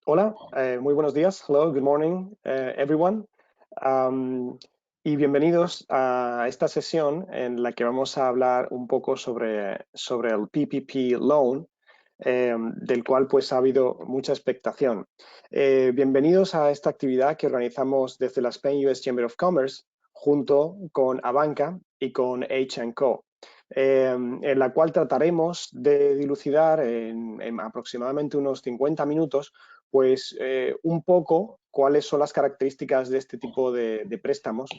Hola, muy buenos días. Hello, good morning, everyone. Um, y bienvenidos a esta sesión en la que vamos a hablar un poco sobre el PPP Loan, del cual pues ha habido mucha expectación. Bienvenidos a esta actividad que organizamos desde la Spain US Chamber of Commerce junto con Abanca y con H&Co. En la cual trataremos de dilucidar en aproximadamente unos 50 minutos pues un poco cuáles son las características de este tipo de préstamos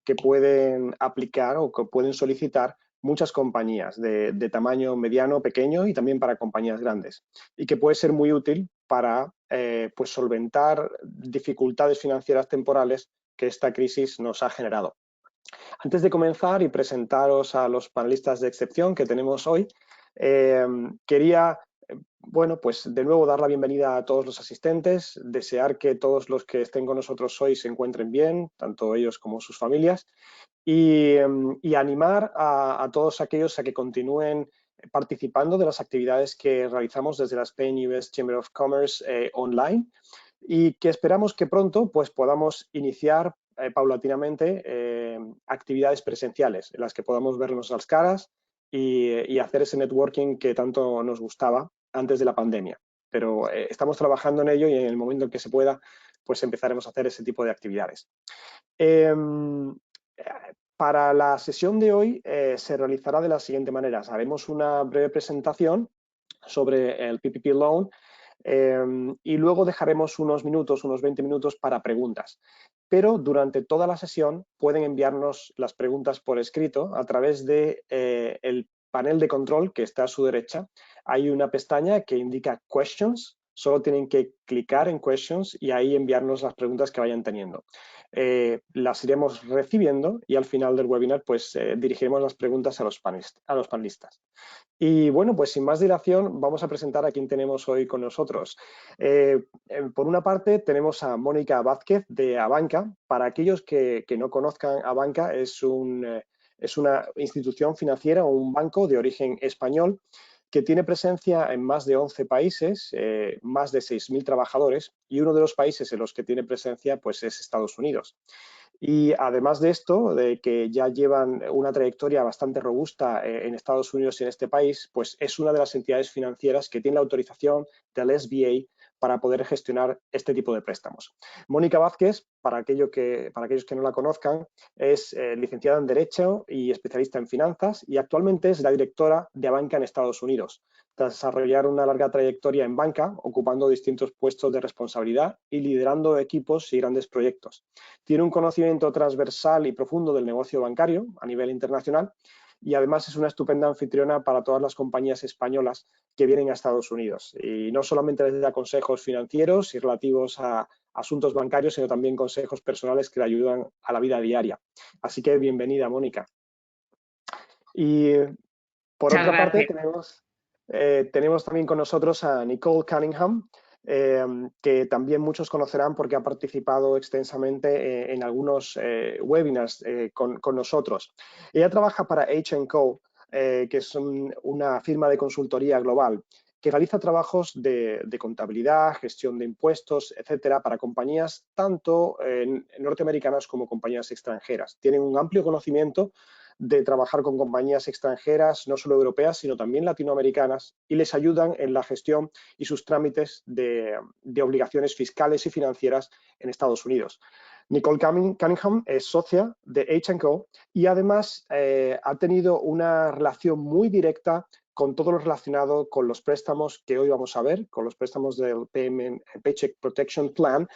que pueden aplicar o que pueden solicitar muchas compañías de tamaño mediano, pequeño y también para compañías grandes, y que puede ser muy útil para pues solventar dificultades financieras temporales que esta crisis nos ha generado. Antes de comenzar y presentaros a los panelistas de excepción que tenemos hoy, quería, bueno, pues de nuevo dar la bienvenida a todos los asistentes, desear que todos los que estén con nosotros hoy se encuentren bien, tanto ellos como sus familias, y animar a todos aquellos a que continúen participando de las actividades que realizamos desde la Spain US Chamber of Commerce online, y que esperamos que pronto pues, podamos iniciar paulatinamente actividades presenciales en las que podamos vernos las caras y hacer ese networking que tanto nos gustaba antes de la pandemia. Pero estamos trabajando en ello y en el momento en que se pueda, pues empezaremos a hacer ese tipo de actividades. Para la sesión de hoy se realizará de la siguiente manera. Haremos una breve presentación sobre el PPP Loan y luego dejaremos unos minutos, unos 20 minutos para preguntas. Pero durante toda la sesión pueden enviarnos las preguntas por escrito a través de el panel de control que está a su derecha. Hay una pestaña que indica Questions. Solo tienen que clicar en Questions y ahí enviarnos las preguntas que vayan teniendo. Las iremos recibiendo y al final del webinar pues dirigiremos las preguntas a los panelistas. Y bueno, pues sin más dilación vamos a presentar a quien tenemos hoy con nosotros. Por una parte tenemos a Mónica Vázquez de Abanca. Para aquellos que no conozcan, Abanca es una institución financiera o un banco de origen español que tiene presencia en más de 11 países, más de 6.000 trabajadores, y uno de los países en los que tiene presencia pues, es Estados Unidos. Y además de esto, de que ya llevan una trayectoria bastante robusta en Estados Unidos y en este país, pues es una de las entidades financieras que tiene la autorización del SBA para poder gestionar este tipo de préstamos. Mónica Vázquez, para aquellos que no la conozcan, es licenciada en Derecho y especialista en finanzas, y actualmente es la directora de Abanca en Estados Unidos, tras desarrollar una larga trayectoria en banca, ocupando distintos puestos de responsabilidad y liderando equipos y grandes proyectos. Tiene un conocimiento transversal y profundo del negocio bancario a nivel internacional, y además es una estupenda anfitriona para todas las compañías españolas que vienen a Estados Unidos. Y no solamente les da consejos financieros y relativos a asuntos bancarios, sino también consejos personales que le ayudan a la vida diaria. Así que bienvenida, Mónica. Y por Muchas otra parte, gracias. tenemos también con nosotros a Nicole Cunningham, que también muchos conocerán porque ha participado extensamente en algunos webinars con nosotros. Ella trabaja para H&Co, que es una firma de consultoría global que realiza trabajos de contabilidad, gestión de impuestos, etcétera, para compañías tanto norteamericanas como compañías extranjeras. Tienen un amplio conocimiento de trabajar con compañías extranjeras, no solo europeas, sino también latinoamericanas, y les ayudan en la gestión y sus trámites de obligaciones fiscales y financieras en Estados Unidos. Nicole Cunningham es socia de H&Co y además ha tenido una relación muy directa con todo lo relacionado con los préstamos que hoy vamos a ver, con los préstamos del Paycheck Protection Plan,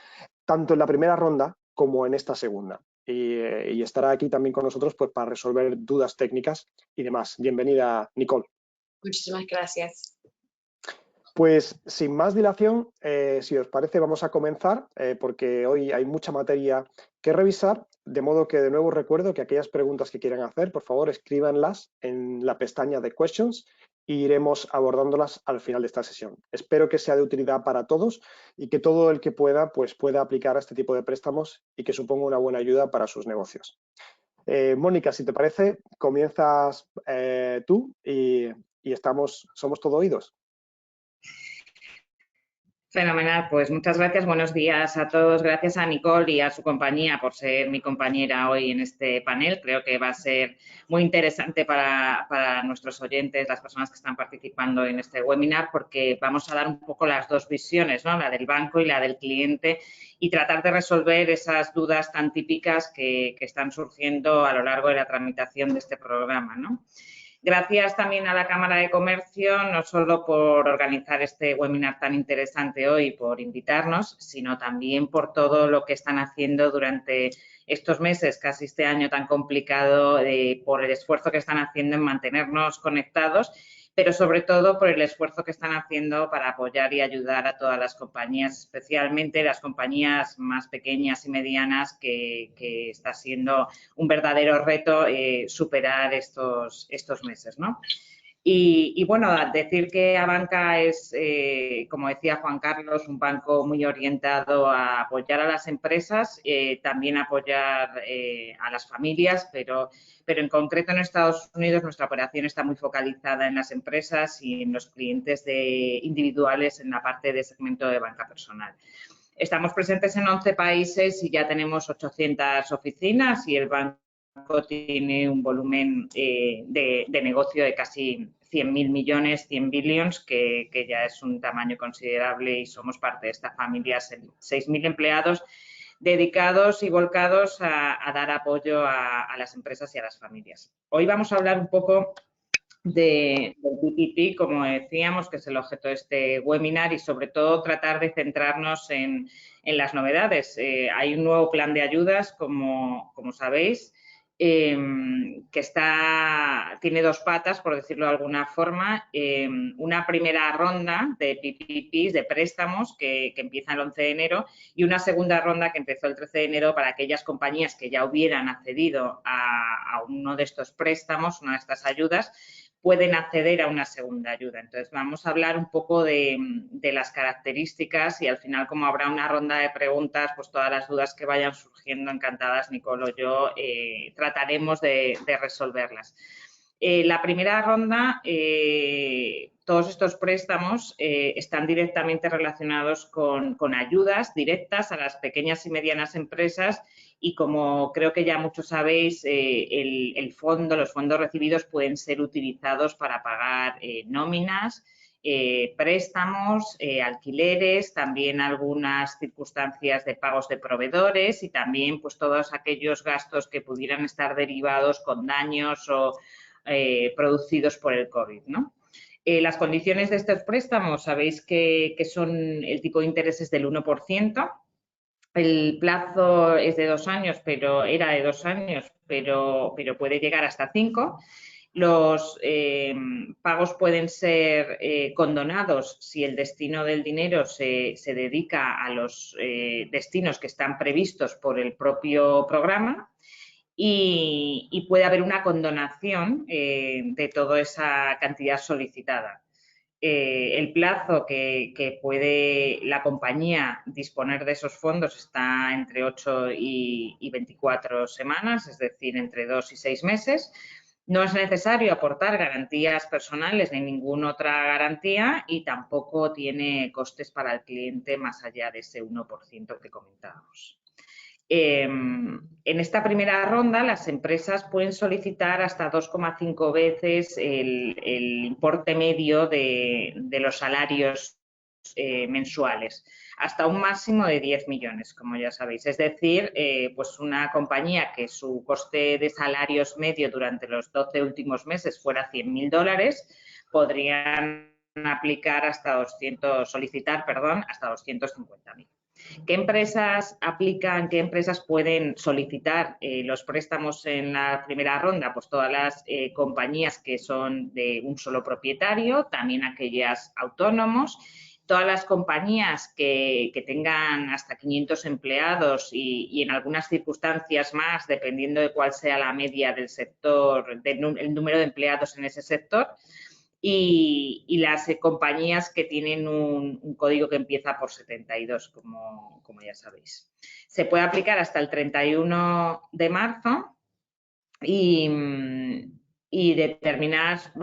tanto en la primera ronda como en esta segunda. Y estará aquí también con nosotros pues, para resolver dudas técnicas y demás. Bienvenida, Nicole. Muchísimas gracias. Pues sin más dilación, si os parece, vamos a comenzar porque hoy hay mucha materia que revisar, de modo que de nuevo recuerdo que aquellas preguntas que quieran hacer, por favor, escríbanlas en la pestaña de Questions e iremos abordándolas al final de esta sesión. Espero que sea de utilidad para todos y que todo el que pueda, pues pueda aplicar a este tipo de préstamos y que suponga una buena ayuda para sus negocios. Mónica, si te parece, comienzas tú y somos todo oídos. Fenomenal, pues muchas gracias, buenos días a todos. Gracias a Nicole y a su compañía por ser mi compañera hoy en este panel. Creo que va a ser muy interesante para nuestros oyentes, las personas que están participando en este webinar, porque vamos a dar un poco las dos visiones, ¿no? La del banco y la del cliente, y tratar de resolver esas dudas tan típicas que están surgiendo a lo largo de la tramitación de este programa, ¿no? Gracias también a la Cámara de Comercio, no solo por organizar este webinar tan interesante hoy, por invitarnos, sino también por todo lo que están haciendo durante estos meses, casi este año tan complicado, por el esfuerzo que están haciendo en mantenernos conectados, pero sobre todo por el esfuerzo que están haciendo para apoyar y ayudar a todas las compañías, especialmente las compañías más pequeñas y medianas, que está siendo un verdadero reto superar estos meses, ¿no? Y bueno, decir que Abanca es, como decía Juan Carlos, un banco muy orientado a apoyar a las empresas, también apoyar a las familias, pero en concreto en Estados Unidos nuestra operación está muy focalizada en las empresas y en los clientes individuales en la parte de segmento de banca personal. Estamos presentes en 11 países y ya tenemos 800 oficinas y el banco tiene un volumen de negocio de casi 100.000 millones, 100 billions, que ya es un tamaño considerable y somos parte de esta familia, 6.000 empleados dedicados y volcados a dar apoyo a las empresas y a las familias. Hoy vamos a hablar un poco del PPP, como decíamos, que es el objeto de este webinar, y sobre todo tratar de centrarnos en las novedades. Hay un nuevo plan de ayudas, como sabéis, que tiene dos patas, por decirlo de alguna forma. Una primera ronda de PPPs, de préstamos, que empieza el 11 de enero, y una segunda ronda que empezó el 13 de enero para aquellas compañías que ya hubieran accedido a uno de estos préstamos, una de estas ayudas, pueden acceder a una segunda ayuda. Entonces, vamos a hablar un poco de las características y al final, como habrá una ronda de preguntas, pues todas las dudas que vayan surgiendo, encantadas, Nicole o yo, trataremos de resolverlas. La primera ronda, todos estos préstamos están directamente relacionados con ayudas directas a las pequeñas y medianas empresas, y como creo que ya muchos sabéis, los fondos recibidos pueden ser utilizados para pagar nóminas, préstamos, alquileres, también algunas circunstancias de pagos de proveedores y también pues todos aquellos gastos que pudieran estar derivados con daños o producidos por el COVID, ¿no? Las condiciones de estos préstamos, sabéis que son el tipo de intereses del 1%. El plazo es de 2 años, era de 2 años, pero puede llegar hasta 5. Los pagos pueden ser condonados si el destino del dinero se dedica a los destinos que están previstos por el propio programa, y puede haber una condonación de toda esa cantidad solicitada. El plazo que puede la compañía disponer de esos fondos está entre 8 y 24 semanas, es decir, entre 2 y 6 meses. No es necesario aportar garantías personales ni ninguna otra garantía y tampoco tiene costes para el cliente más allá de ese 1% que comentábamos. En esta primera ronda, las empresas pueden solicitar hasta 2,5 veces el importe medio de los salarios mensuales, hasta un máximo de 10 millones, como ya sabéis. Es decir, pues una compañía que su coste de salarios medio durante los 12 últimos meses fuera $100.000, podrían solicitar hasta 250.000. ¿Qué empresas aplican, qué empresas pueden solicitar los préstamos en la primera ronda? Pues todas las compañías que son de un solo propietario, también aquellas autónomos, todas las compañías que tengan hasta 500 empleados y en algunas circunstancias más, dependiendo de cuál sea la media del sector, el número de empleados en ese sector. Y las compañías que tienen un código que empieza por 72, como ya sabéis. Se puede aplicar hasta el 31 de marzo y determinadas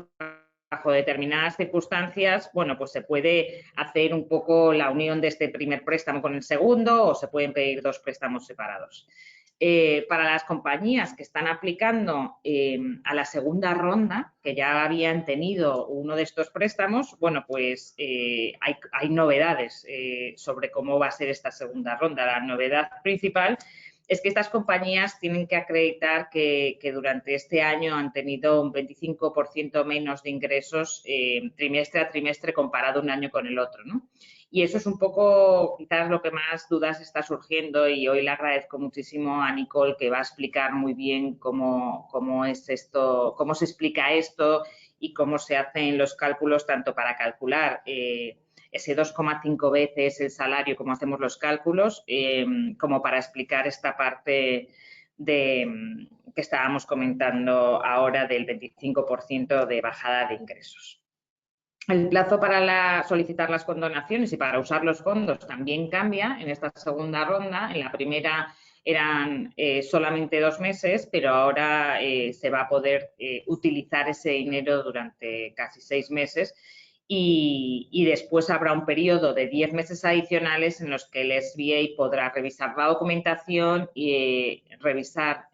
bajo determinadas circunstancias, bueno, pues se puede hacer un poco la unión de este primer préstamo con el segundo o se pueden pedir 2 préstamos separados. Para las compañías que están aplicando a la segunda ronda, que ya habían tenido uno de estos préstamos, bueno, pues hay novedades sobre cómo va a ser esta segunda ronda. La novedad principal es que estas compañías tienen que acreditar que durante este año han tenido un 25% menos de ingresos trimestre a trimestre comparado un año con el otro, ¿no? Y eso es un poco quizás lo que más dudas está surgiendo y hoy le agradezco muchísimo a Nicole que va a explicar muy bien cómo es esto, cómo se explica esto y cómo se hacen los cálculos tanto para calcular ese 2,5 veces el salario, como hacemos los cálculos, como para explicar esta parte que estábamos comentando ahora del 25% de bajada de ingresos. El plazo para solicitar las condonaciones y para usar los fondos también cambia en esta segunda ronda. En la primera eran solamente 2 meses, pero ahora se va a poder utilizar ese dinero durante casi 6 meses y después habrá un periodo de 10 meses adicionales en los que el SBA podrá revisar la documentación y revisar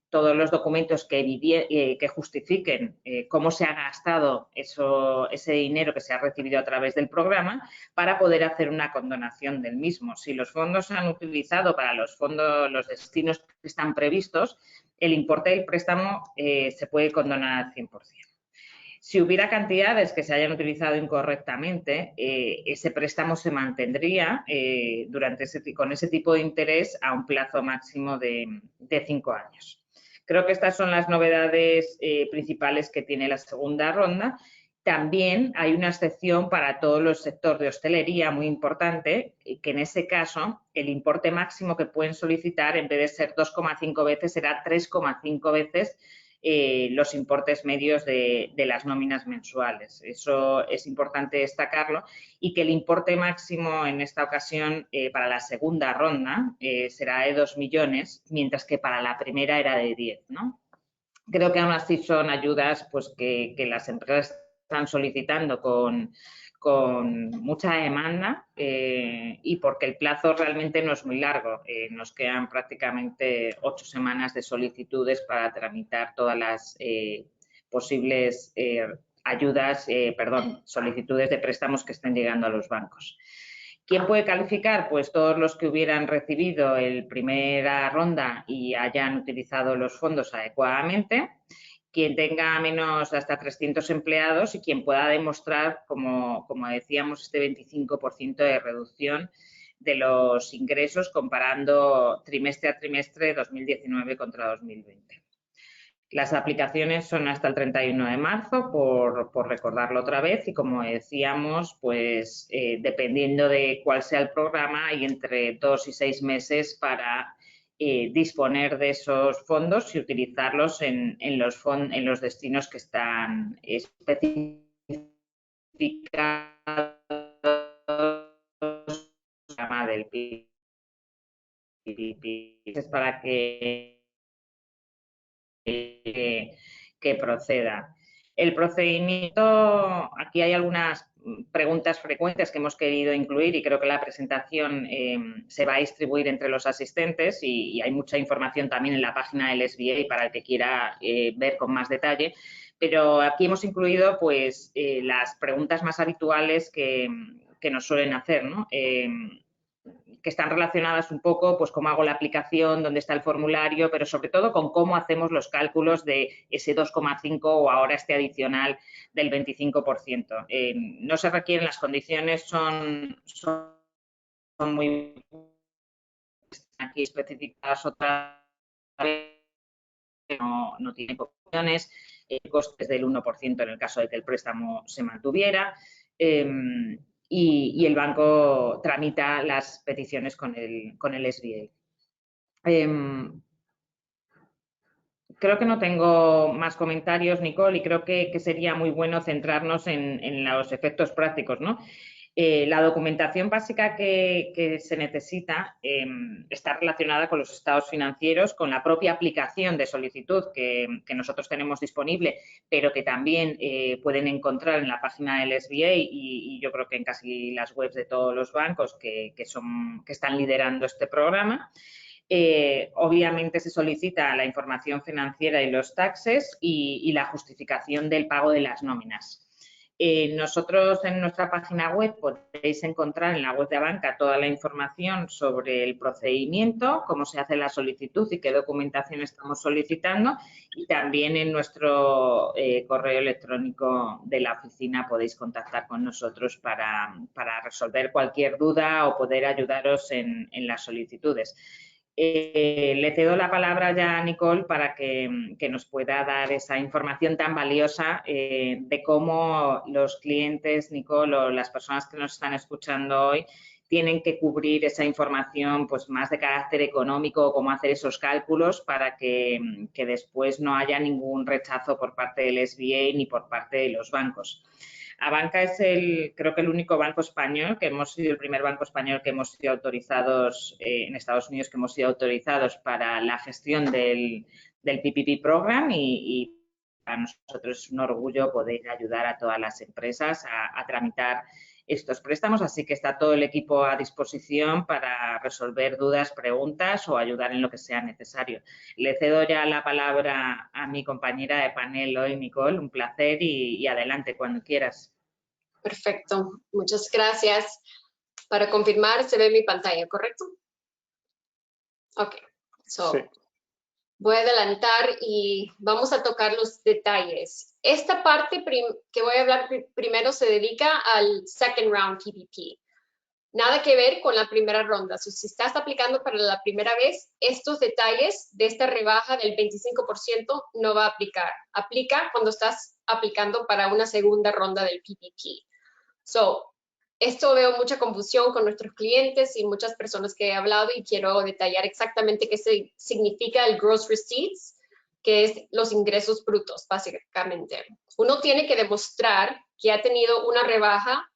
todos los documentos que justifiquen cómo se ha gastado ese dinero que se ha recibido a través del programa para poder hacer una condonación del mismo. Si los fondos se han utilizado para los destinos que están previstos, el importe del préstamo se puede condonar al 100%. Si hubiera cantidades que se hayan utilizado incorrectamente, ese préstamo se mantendría con ese tipo de interés a un plazo máximo de 5 años. Creo que estas son las novedades principales que tiene la segunda ronda. También hay una excepción para todo el sector de hostelería muy importante, que en ese caso el importe máximo que pueden solicitar en vez de ser 2,5 veces será 3,5 veces los importes medios de las nóminas mensuales. Eso es importante destacarlo y que el importe máximo en esta ocasión para la segunda ronda será de 2 millones, mientras que para la primera era de 10, ¿no? Creo que aún así son ayudas pues, que las empresas están solicitando con mucha demanda y porque el plazo realmente no es muy largo. Nos quedan prácticamente 8 semanas de solicitudes para tramitar todas las posibles solicitudes de préstamos que estén llegando a los bancos. ¿Quién puede calificar? Pues todos los que hubieran recibido el primera ronda y hayan utilizado los fondos adecuadamente, quien tenga menos hasta 300 empleados y quien pueda demostrar, como decíamos, este 25% de reducción de los ingresos comparando trimestre a trimestre 2019 contra 2020. Las aplicaciones son hasta el 31 de marzo, por recordarlo otra vez, y como decíamos, pues dependiendo de cuál sea el programa, hay entre 2 y 6 meses para disponer de esos fondos y utilizarlos en los destinos que están especificados del PPP. Es para que proceda. El procedimiento, aquí hay algunas preguntas frecuentes que hemos querido incluir y creo que la presentación se va a distribuir entre los asistentes y hay mucha información también en la página del SBA para el que quiera ver con más detalle, pero aquí hemos incluido pues las preguntas más habituales que nos suelen hacer, ¿no? Que están relacionadas un poco, pues cómo hago la aplicación, dónde está el formulario, pero sobre todo con cómo hacemos los cálculos de ese 2,5 o ahora este adicional del 25%. No se requieren, las condiciones son muy aquí especificadas otra vez, no tiene condiciones, costes del 1% en el caso de que el préstamo se mantuviera. Y el banco tramita las peticiones con el SBA. Creo que no tengo más comentarios, Nicole, y creo que sería muy bueno centrarnos en los efectos prácticos, ¿no? La documentación básica que se necesita está relacionada con los estados financieros, con la propia aplicación de solicitud que nosotros tenemos disponible, pero que también pueden encontrar en la página del SBA y yo creo que en casi las webs de todos los bancos que están liderando este programa. Obviamente se solicita la información financiera y los taxes y la justificación del pago de las nóminas. Nosotros en nuestra página web podéis encontrar en la web de Abanca toda la información sobre el procedimiento, cómo se hace la solicitud y qué documentación estamos solicitando, y también en nuestro correo electrónico de la oficina podéis contactar con nosotros para resolver cualquier duda o poder ayudaros en las solicitudes. Le cedo la palabra ya a Nicole para que nos pueda dar esa información tan valiosa de cómo los clientes, Nicole, o las personas que nos están escuchando hoy, tienen que cubrir esa información pues más de carácter económico, cómo hacer esos cálculos para que después no haya ningún rechazo por parte del SBA ni por parte de los bancos. Abanca es creo que el único banco español, que hemos sido el primer banco español que hemos sido autorizados en Estados Unidos, que hemos sido autorizados para la gestión del PPP Program y para nosotros es un orgullo poder ayudar a todas las empresas a tramitar estos préstamos, así que está todo el equipo a disposición para resolver dudas, preguntas o ayudar en lo que sea necesario. Le cedo ya la palabra a mi compañera de panel hoy, Nicole, un placer y adelante cuando quieras. Perfecto, muchas gracias. Para confirmar, se ve mi pantalla, ¿correcto? Ok, Sí. voy a adelantar y vamos a tocar los detalles. Esta parte que voy a hablar primero se dedica al second round PPP. Nada que ver con la primera ronda. Si estás aplicando para la primera vez, estos detalles de esta rebaja del 25% no va a aplicar. Aplica cuando estás aplicando para una segunda ronda del PPP. Esto veo mucha confusión con nuestros clientes y muchas personas que he hablado y quiero detallar exactamente qué significa el gross receipts, que es los ingresos brutos, básicamente. Uno tiene que demostrar que ha tenido una rebaja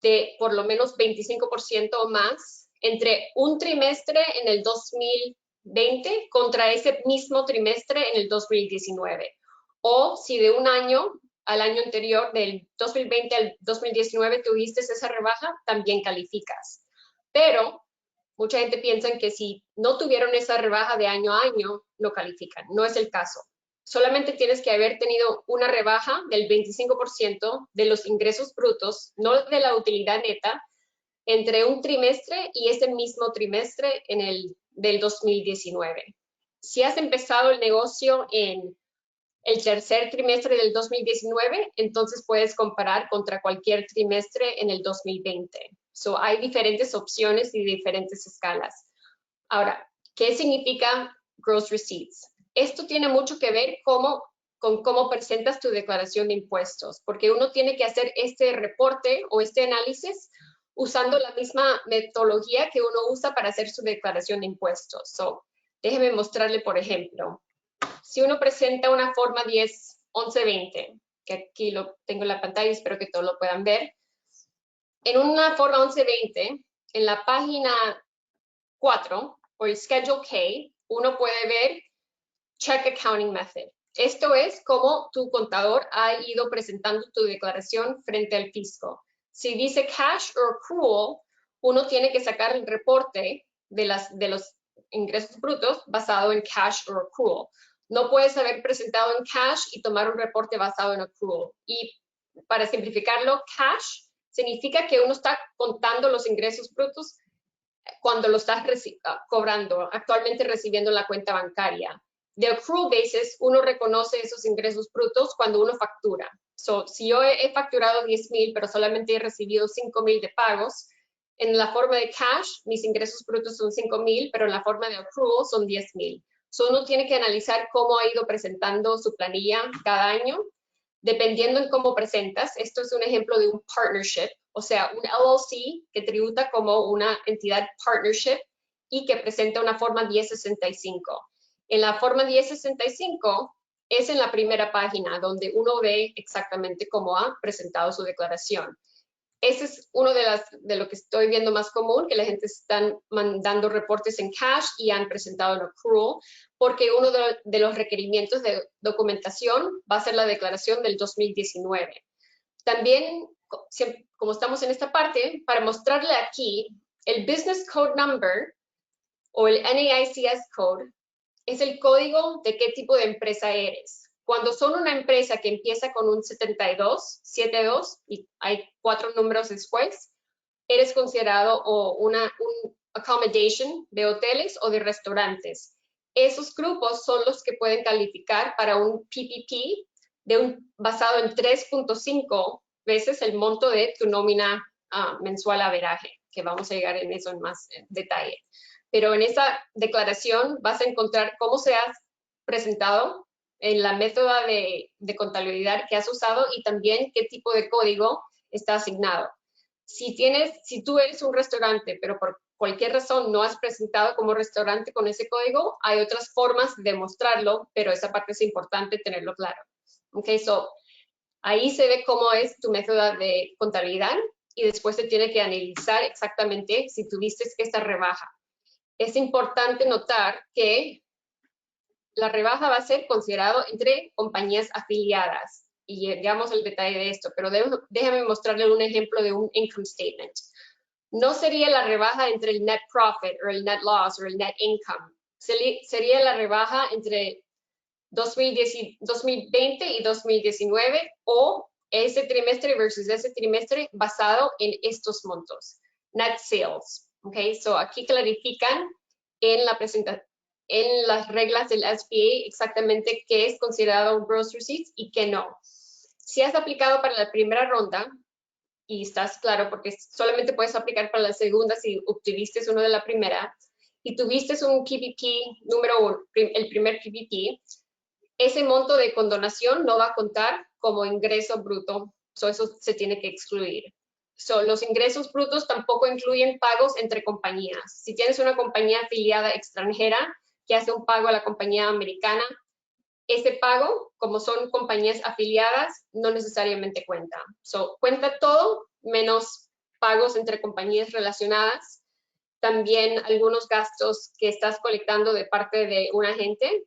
de por lo menos 25% o más entre un trimestre en el 2020 contra ese mismo trimestre en el 2019. O si de un año al año anterior, del 2020 al 2019, tuviste esa rebaja, también calificas. Pero mucha gente piensa que si no tuvieron esa rebaja de año a año, no califican. No es el caso. Solamente tienes que haber tenido una rebaja del 25% de los ingresos brutos, no de la utilidad neta, entre un trimestre y ese mismo trimestre del 2019. Si has empezado el negocio en el tercer trimestre del 2019, entonces puedes comparar contra cualquier trimestre en el 2020. Hay diferentes opciones y diferentes escalas. Ahora, ¿qué significa gross receipts? Esto tiene mucho que ver con cómo presentas tu declaración de impuestos, porque uno tiene que hacer este reporte o este análisis usando la misma metodología que uno usa para hacer su declaración de impuestos. Déjeme mostrarle, por ejemplo. Si uno presenta una forma 10-11-20, que aquí lo tengo en la pantalla, espero que todos lo puedan ver. En una forma 11-20, en la página 4, o el Schedule K, uno puede ver Check Accounting Method. Esto es cómo tu contador ha ido presentando tu declaración frente al fisco. Si dice cash o accrual, uno tiene que sacar el reporte de los ingresos brutos basado en cash o accrual. No puedes haber presentado en cash y tomar un reporte basado en accrual. Y para simplificarlo, cash significa que uno está contando los ingresos brutos cuando lo estás cobrando, actualmente recibiendo la cuenta bancaria. De accrual basis, uno reconoce esos ingresos brutos cuando uno factura. Si yo he facturado 10,000, pero solamente he recibido 5,000 de pagos, en la forma de cash, mis ingresos brutos son 5,000, pero en la forma de accrual son 10,000. Uno tiene que analizar cómo ha ido presentando su planilla cada año. Dependiendo en cómo presentas, esto es un ejemplo de un partnership, o sea, un LLC que tributa como una entidad partnership y que presenta una forma 1065. En la forma 1065 es en la primera página donde uno ve exactamente cómo ha presentado su declaración. ese es uno de lo que estoy viendo más común, que la gente están mandando reportes en cash y han presentado en accrual, porque uno de los requerimientos de documentación va a ser la declaración del 2019. También, como estamos en esta parte, para mostrarle aquí, el Business Code Number o el NAICS Code es el código de qué tipo de empresa eres. Cuando son una empresa que empieza con un 72, y hay 4 números después, eres considerado un accommodation de hoteles o de restaurantes. Esos grupos son los que pueden calificar para un PPP basado en 3.5 veces el monto de tu nómina mensual averaje, que vamos a llegar en eso en más detalle. Pero en esa declaración vas a encontrar cómo se ha presentado en la método de contabilidad que has usado y también qué tipo de código está asignado. Si tú eres un restaurante, pero por cualquier razón no has presentado como restaurante con ese código, hay otras formas de mostrarlo, pero esa parte es importante tenerlo claro. Okay, so ahí se ve cómo es tu método de contabilidad y después se tiene que analizar exactamente si tuviste esta rebaja. Es importante notar que la rebaja va a ser considerado entre compañías afiliadas y llegamos al detalle de esto, pero déjame mostrarle un ejemplo de un income statement. No sería la rebaja entre el net profit o el net loss o el net income. Sería la rebaja entre 2020 y 2019 o ese trimestre versus ese trimestre basado en estos montos. Net sales. Okay, so aquí clarifican en la presentación, en las reglas del SBA exactamente qué es considerado un gross receipts y qué no. Si has aplicado para la primera ronda, y estás claro porque solamente puedes aplicar para la segunda si obtuviste uno de la primera, y tuviste un PPP número 1, el primer PPP, ese monto de condonación no va a contar como ingreso bruto, eso se tiene que excluir. Los ingresos brutos tampoco incluyen pagos entre compañías. Si tienes una compañía afiliada extranjera que hace un pago a la compañía americana, ese pago, como son compañías afiliadas, no necesariamente cuenta. Cuenta todo menos pagos entre compañías relacionadas. También algunos gastos que estás colectando de parte de un agente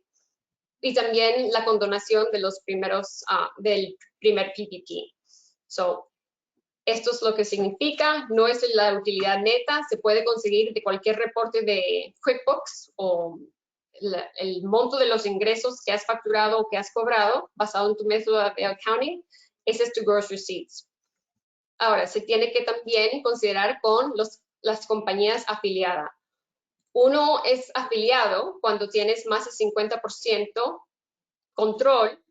y también la condonación de los del primer PPP. Esto es lo que significa, no es la utilidad neta, se puede conseguir de cualquier reporte de QuickBooks o el monto de los ingresos que has facturado o que has cobrado basado en tu método de accounting, ese es tu gross receipts. Ahora, se tiene que también considerar con las compañías afiliadas. Uno es afiliado cuando tienes más de 50% control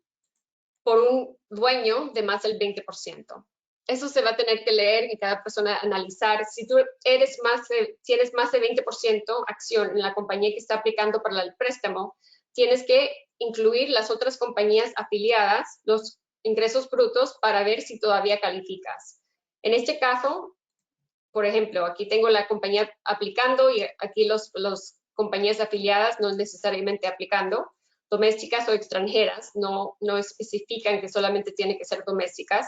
por un dueño de más del 20%. Eso se va a tener que leer y cada persona analizar. Si tú tienes más de 20% acción en la compañía que está aplicando para el préstamo, tienes que incluir las otras compañías afiliadas, los ingresos brutos, para ver si todavía calificas. En este caso, por ejemplo, aquí tengo la compañía aplicando y aquí los compañías afiliadas no necesariamente aplicando, domésticas o extranjeras, no especifican que solamente tiene que ser domésticas.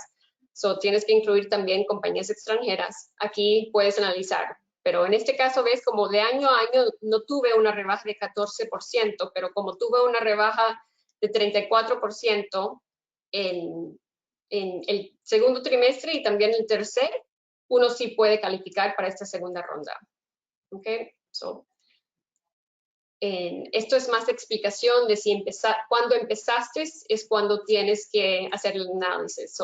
Tienes que incluir también compañías extranjeras. Aquí puedes analizar. Pero en este caso, ves como de año a año no tuve una rebaja de 14%, pero como tuve una rebaja de 34% en el segundo trimestre y también el tercer, uno sí puede calificar para esta segunda ronda. Okay, esto es más explicación de si cuando empezaste es cuando tienes que hacer el análisis.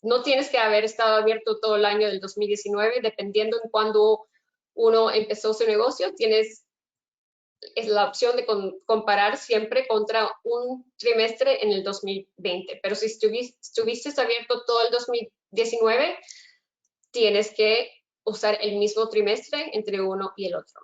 No tienes que haber estado abierto todo el año del 2019, dependiendo en cuándo uno empezó su negocio, es la opción de comparar siempre contra un trimestre en el 2020. Pero si estuviste abierto todo el 2019, tienes que usar el mismo trimestre entre uno y el otro.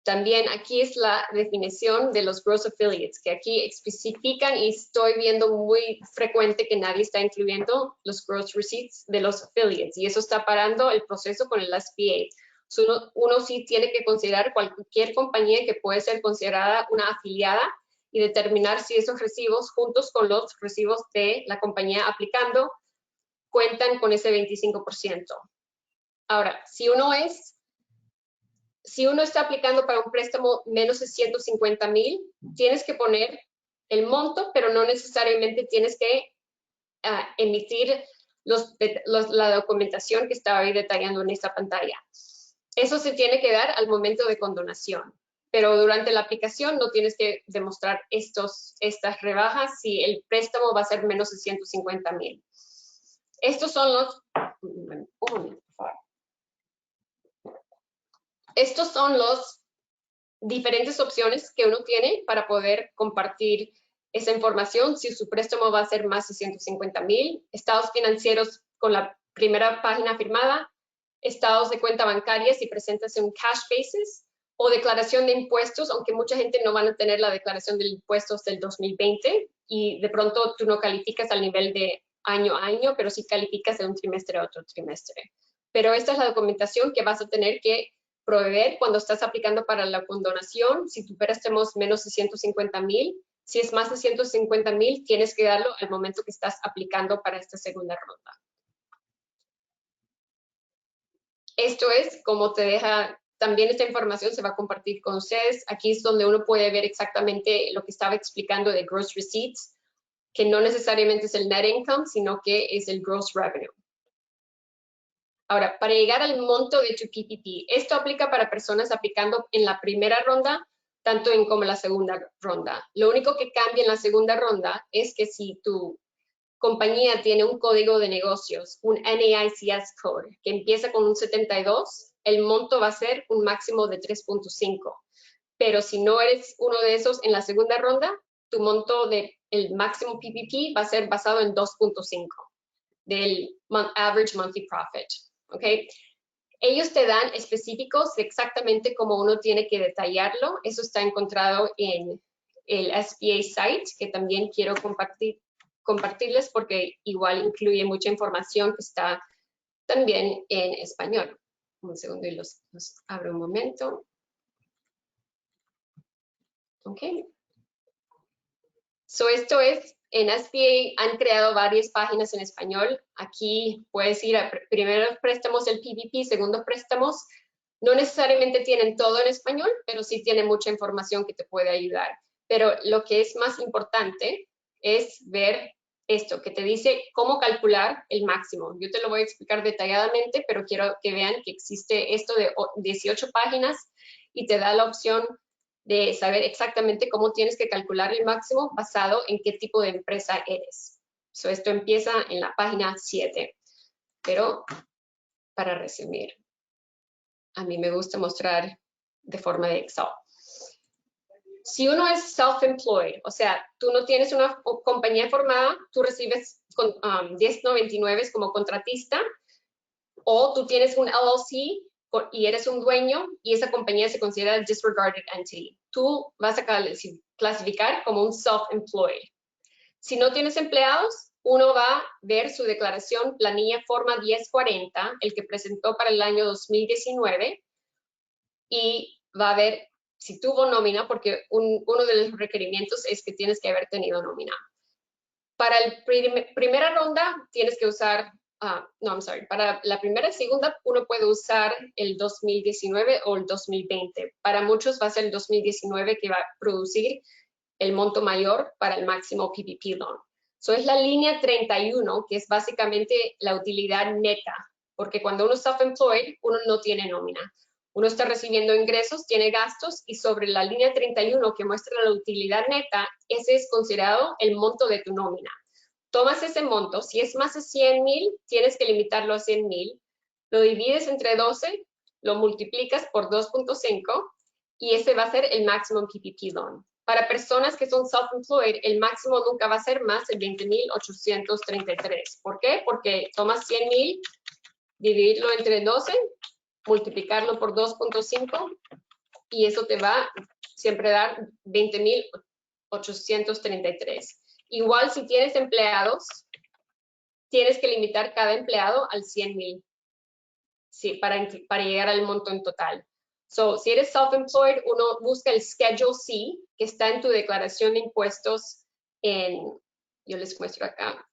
También aquí es la definición de los gross affiliates, que aquí especifican y estoy viendo muy frecuente que nadie está incluyendo los gross receipts de los affiliates y eso está parando el proceso con el SBA. Uno sí tiene que considerar cualquier compañía que puede ser considerada una afiliada y determinar si esos recibos juntos con los recibos de la compañía aplicando cuentan con ese 25%. Ahora, si uno está aplicando para un préstamo menos de 150,000, tienes que poner el monto, pero no necesariamente tienes que emitir la documentación que estaba ahí detallando en esta pantalla. Eso se tiene que dar al momento de condonación, pero durante la aplicación no tienes que demostrar estas rebajas si el préstamo va a ser menos de 150,000. Estos son los... Un momento, por favor. Estos son los diferentes opciones que uno tiene para poder compartir esa información si su préstamo va a ser más de 150,000, estados financieros con la primera página firmada, estados de cuenta bancaria si presentas un cash basis o declaración de impuestos, aunque mucha gente no van a tener la declaración de impuestos del 2020 y de pronto tú no calificas al nivel de año a año, pero sí calificas de un trimestre a otro trimestre. Pero esta es la documentación que vas a tener que proveer cuando estás aplicando para la condonación. Si tu préstamo es menos de 150,000, si es más de 150,000, tienes que darlo al momento que estás aplicando para esta segunda ronda. Esto es como te deja, también esta información se va a compartir con ustedes. Aquí es donde uno puede ver exactamente lo que estaba explicando de gross receipts, que no necesariamente es el net income, sino que es el gross revenue. Ahora, para llegar al monto de tu PPP, esto aplica para personas aplicando en la primera ronda, tanto en como en la segunda ronda. Lo único que cambia en la segunda ronda es que si tu compañía tiene un código de negocios, un NAICS code, que empieza con un 72, el monto va a ser un máximo de 3.5. Pero si no eres uno de esos en la segunda ronda, tu monto del máximo PPP va a ser basado en 2.5 del average monthly profit. ¿Okay? Ellos te dan específicos de exactamente cómo uno tiene que detallarlo. Eso está encontrado en el SBA site, que también quiero compartirles porque igual incluye mucha información que está también en español. Un segundo y los abro un momento. Ok. So esto es, en SBA han creado varias páginas en español. Aquí puedes ir a primeros préstamos del PPP, segundos préstamos. No necesariamente tienen todo en español, pero sí tienen mucha información que te puede ayudar. Pero lo que es más importante es ver esto, que te dice cómo calcular el máximo. Yo te lo voy a explicar detalladamente, pero quiero que vean que existe esto de 18 páginas y te da la opción de saber exactamente cómo tienes que calcular el máximo basado en qué tipo de empresa eres. So, esto empieza en la página 7, pero para resumir, a mí me gusta mostrar de forma de Excel. Si uno es self-employed, o sea, tú no tienes una compañía formada, tú recibes 1099 como contratista, o tú tienes un LLC y eres un dueño y esa compañía se considera disregarded entity. Tú vas a clasificar como un self-employed. Si no tienes empleados, uno va a ver su declaración planilla forma 1040, el que presentó para el año 2019, y va a ver si tuvo nómina, porque uno de los requerimientos es que tienes que haber tenido nómina. Para la primera ronda tienes que usar para la primera y segunda uno puede usar el 2019 o el 2020. Para muchos va a ser el 2019 que va a producir el monto mayor para el máximo PPP loan. So es la línea 31, que es básicamente la utilidad neta, porque cuando uno es self-employed, uno no tiene nómina. Uno está recibiendo ingresos, tiene gastos, y sobre la línea 31 que muestra la utilidad neta, ese es considerado el monto de tu nómina. Tomas ese monto, si es más de 100,000, tienes que limitarlo a 100,000, lo divides entre 12, lo multiplicas por 2.5 y ese va a ser el máximo PPP loan. Para personas que son self-employed, el máximo nunca va a ser más de 20,833. ¿Por qué? Porque tomas 100,000, dividirlo entre 12, multiplicarlo por 2.5 y eso te va siempre a dar 20,833. Igual si tienes empleados, tienes que limitar cada empleado al 100,000, sí, para llegar al monto en total. So, si eres self-employed, uno busca el Schedule C, que está en tu declaración de impuestos yo les muestro acá.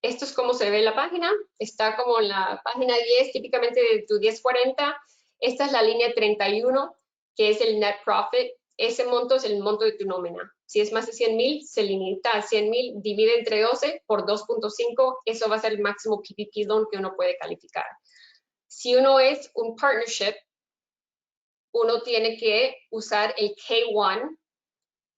Esto es como se ve la página. Está como en la página 10, típicamente de tu 1040. Esta es la línea 31, que es el net profit. Ese monto es el monto de tu nómina. Si es más de 100,000, se limita a 100,000, divide entre 12 por 2.5. Eso va a ser el máximo PPP loan que uno puede calificar. Si uno es un partnership, uno tiene que usar el K1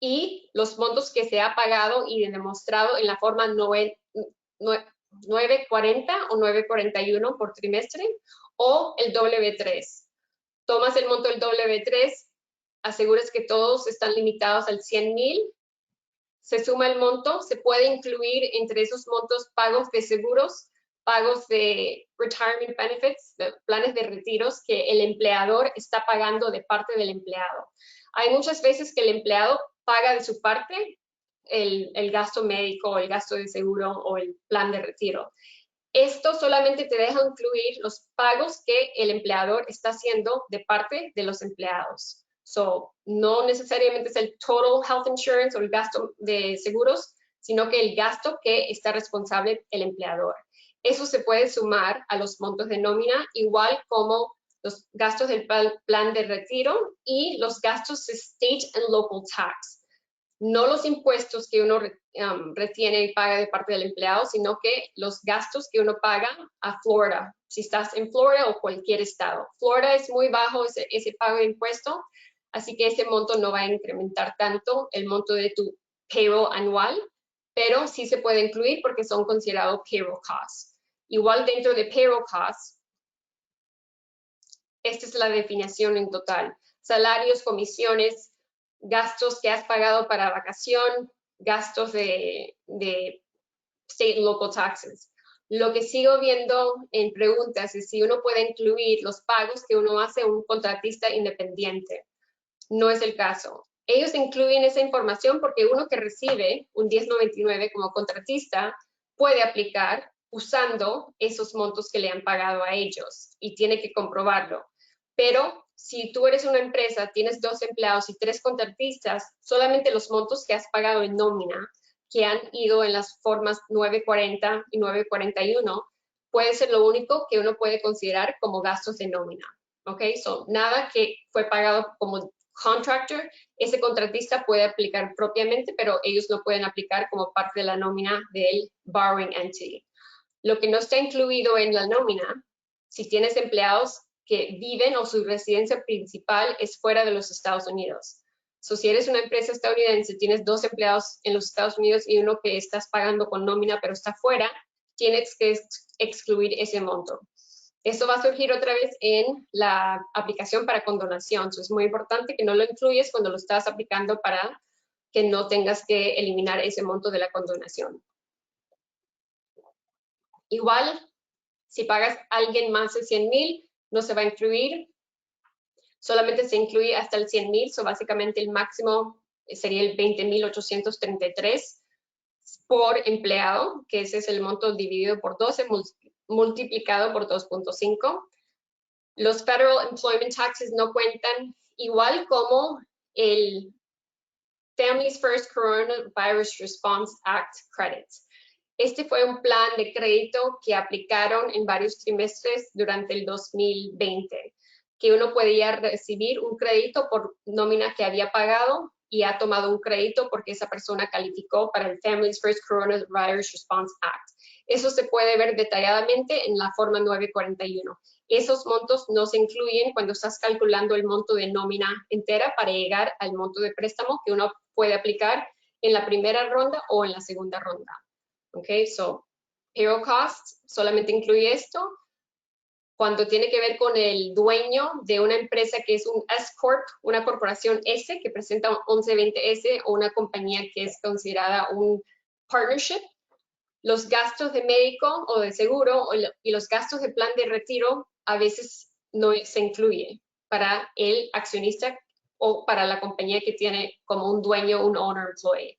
y los montos que se ha pagado y demostrado en la forma 940 o 941 por trimestre, o el W3. Tomas el monto del W3, aseguras que todos están limitados al 100,000, se suma el monto, se puede incluir entre esos montos pagos de seguros, pagos de retirement benefits, de planes de retiros que el empleador está pagando de parte del empleado. Hay muchas veces que el empleado paga de su parte el gasto médico, el gasto de seguro o el plan de retiro. Esto solamente te deja incluir los pagos que el empleador está haciendo de parte de los empleados. So, no necesariamente es el total health insurance o el gasto de seguros, sino que el gasto que está responsable el empleador. Eso se puede sumar a los montos de nómina, igual como los gastos del plan de retiro y los gastos de state and local tax. No los impuestos que uno retiene y paga de parte del empleado, sino que los gastos que uno paga a Florida, si estás en Florida o cualquier estado. Florida es muy bajo ese pago de impuesto, así que ese monto no va a incrementar tanto el monto de tu payroll anual, pero sí se puede incluir porque son considerados payroll costs. Igual dentro de payroll costs, esta es la definición en total. Salarios, comisiones, gastos que has pagado para vacación, gastos de state and local taxes. Lo que sigo viendo en preguntas es si uno puede incluir los pagos que uno hace a un contratista independiente. No es el caso. Ellos incluyen esa información porque uno que recibe un 1099 como contratista puede aplicar usando esos montos que le han pagado a ellos y tiene que comprobarlo. Pero si tú eres una empresa, tienes 2 empleados y 3 contratistas, solamente los montos que has pagado en nómina, que han ido en las formas 940 y 941, puede ser lo único que uno puede considerar como gastos de nómina. ¿Ok? So, nada que fue pagado como contractor, ese contratista puede aplicar propiamente, pero ellos no pueden aplicar como parte de la nómina del borrowing entity. Lo que no está incluido en la nómina, si tienes empleados que viven o su residencia principal es fuera de los Estados Unidos. So, si eres una empresa estadounidense, tienes 2 empleados en los Estados Unidos y uno que estás pagando con nómina pero está fuera, tienes que excluir ese monto. Eso va a surgir otra vez en la aplicación para condonación. So, es muy importante que no lo incluyes cuando lo estás aplicando para que no tengas que eliminar ese monto de la condonación. Igual, si pagas a alguien más de 100,000, no se va a incluir. Solamente se incluye hasta el 100,000, so básicamente el máximo sería el 20,833 por empleado, que ese es el monto dividido por 12 multiplicado por 2.5. Los Federal Employment Taxes no cuentan, igual como el Families First Coronavirus Response Act Credits. Este fue un plan de crédito que aplicaron en varios trimestres durante el 2020, que uno podía recibir un crédito por nómina que había pagado y ha tomado un crédito porque esa persona calificó para el Families First Coronavirus Response Act. Eso se puede ver detalladamente en la forma 941. Esos montos no se incluyen cuando estás calculando el monto de nómina entera para llegar al monto de préstamo que uno puede aplicar en la primera ronda o en la segunda ronda. Ok, so payroll costs solamente incluye esto. Cuando tiene que ver con el dueño de una empresa que es un S-Corp, una corporación S que presenta un 1120S o una compañía que es considerada un partnership, los gastos de médico o de seguro y los gastos de plan de retiro a veces no se incluye para el accionista o para la compañía que tiene como un dueño, un owner employee.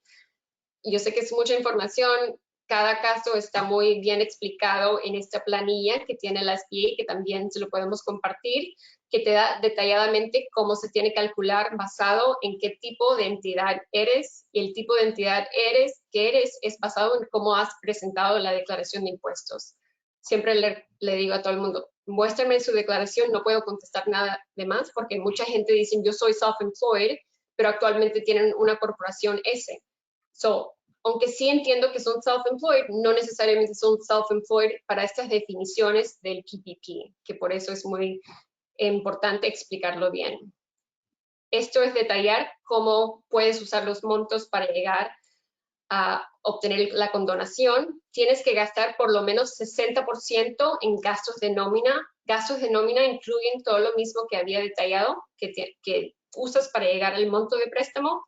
Yo sé que es mucha información, cada caso está muy bien explicado en esta planilla que tiene la SBA, que también se lo podemos compartir, que te da detalladamente cómo se tiene que calcular basado en qué tipo de entidad eres, y el tipo de entidad que eres es basado en cómo has presentado la declaración de impuestos. Siempre le digo a todo el mundo, muéstrame su declaración, no puedo contestar nada de más, porque mucha gente dice, yo soy self-employed, pero actualmente tienen una corporación S. So, aunque sí entiendo que son self-employed, no necesariamente son self-employed para estas definiciones del PPP, que por eso es muy importante explicarlo bien. Esto es detallar cómo puedes usar los montos para llegar a obtener la condonación. Tienes que gastar por lo menos 60% en gastos de nómina. Gastos de nómina incluyen todo lo mismo que había detallado, que usas para llegar al monto de préstamo,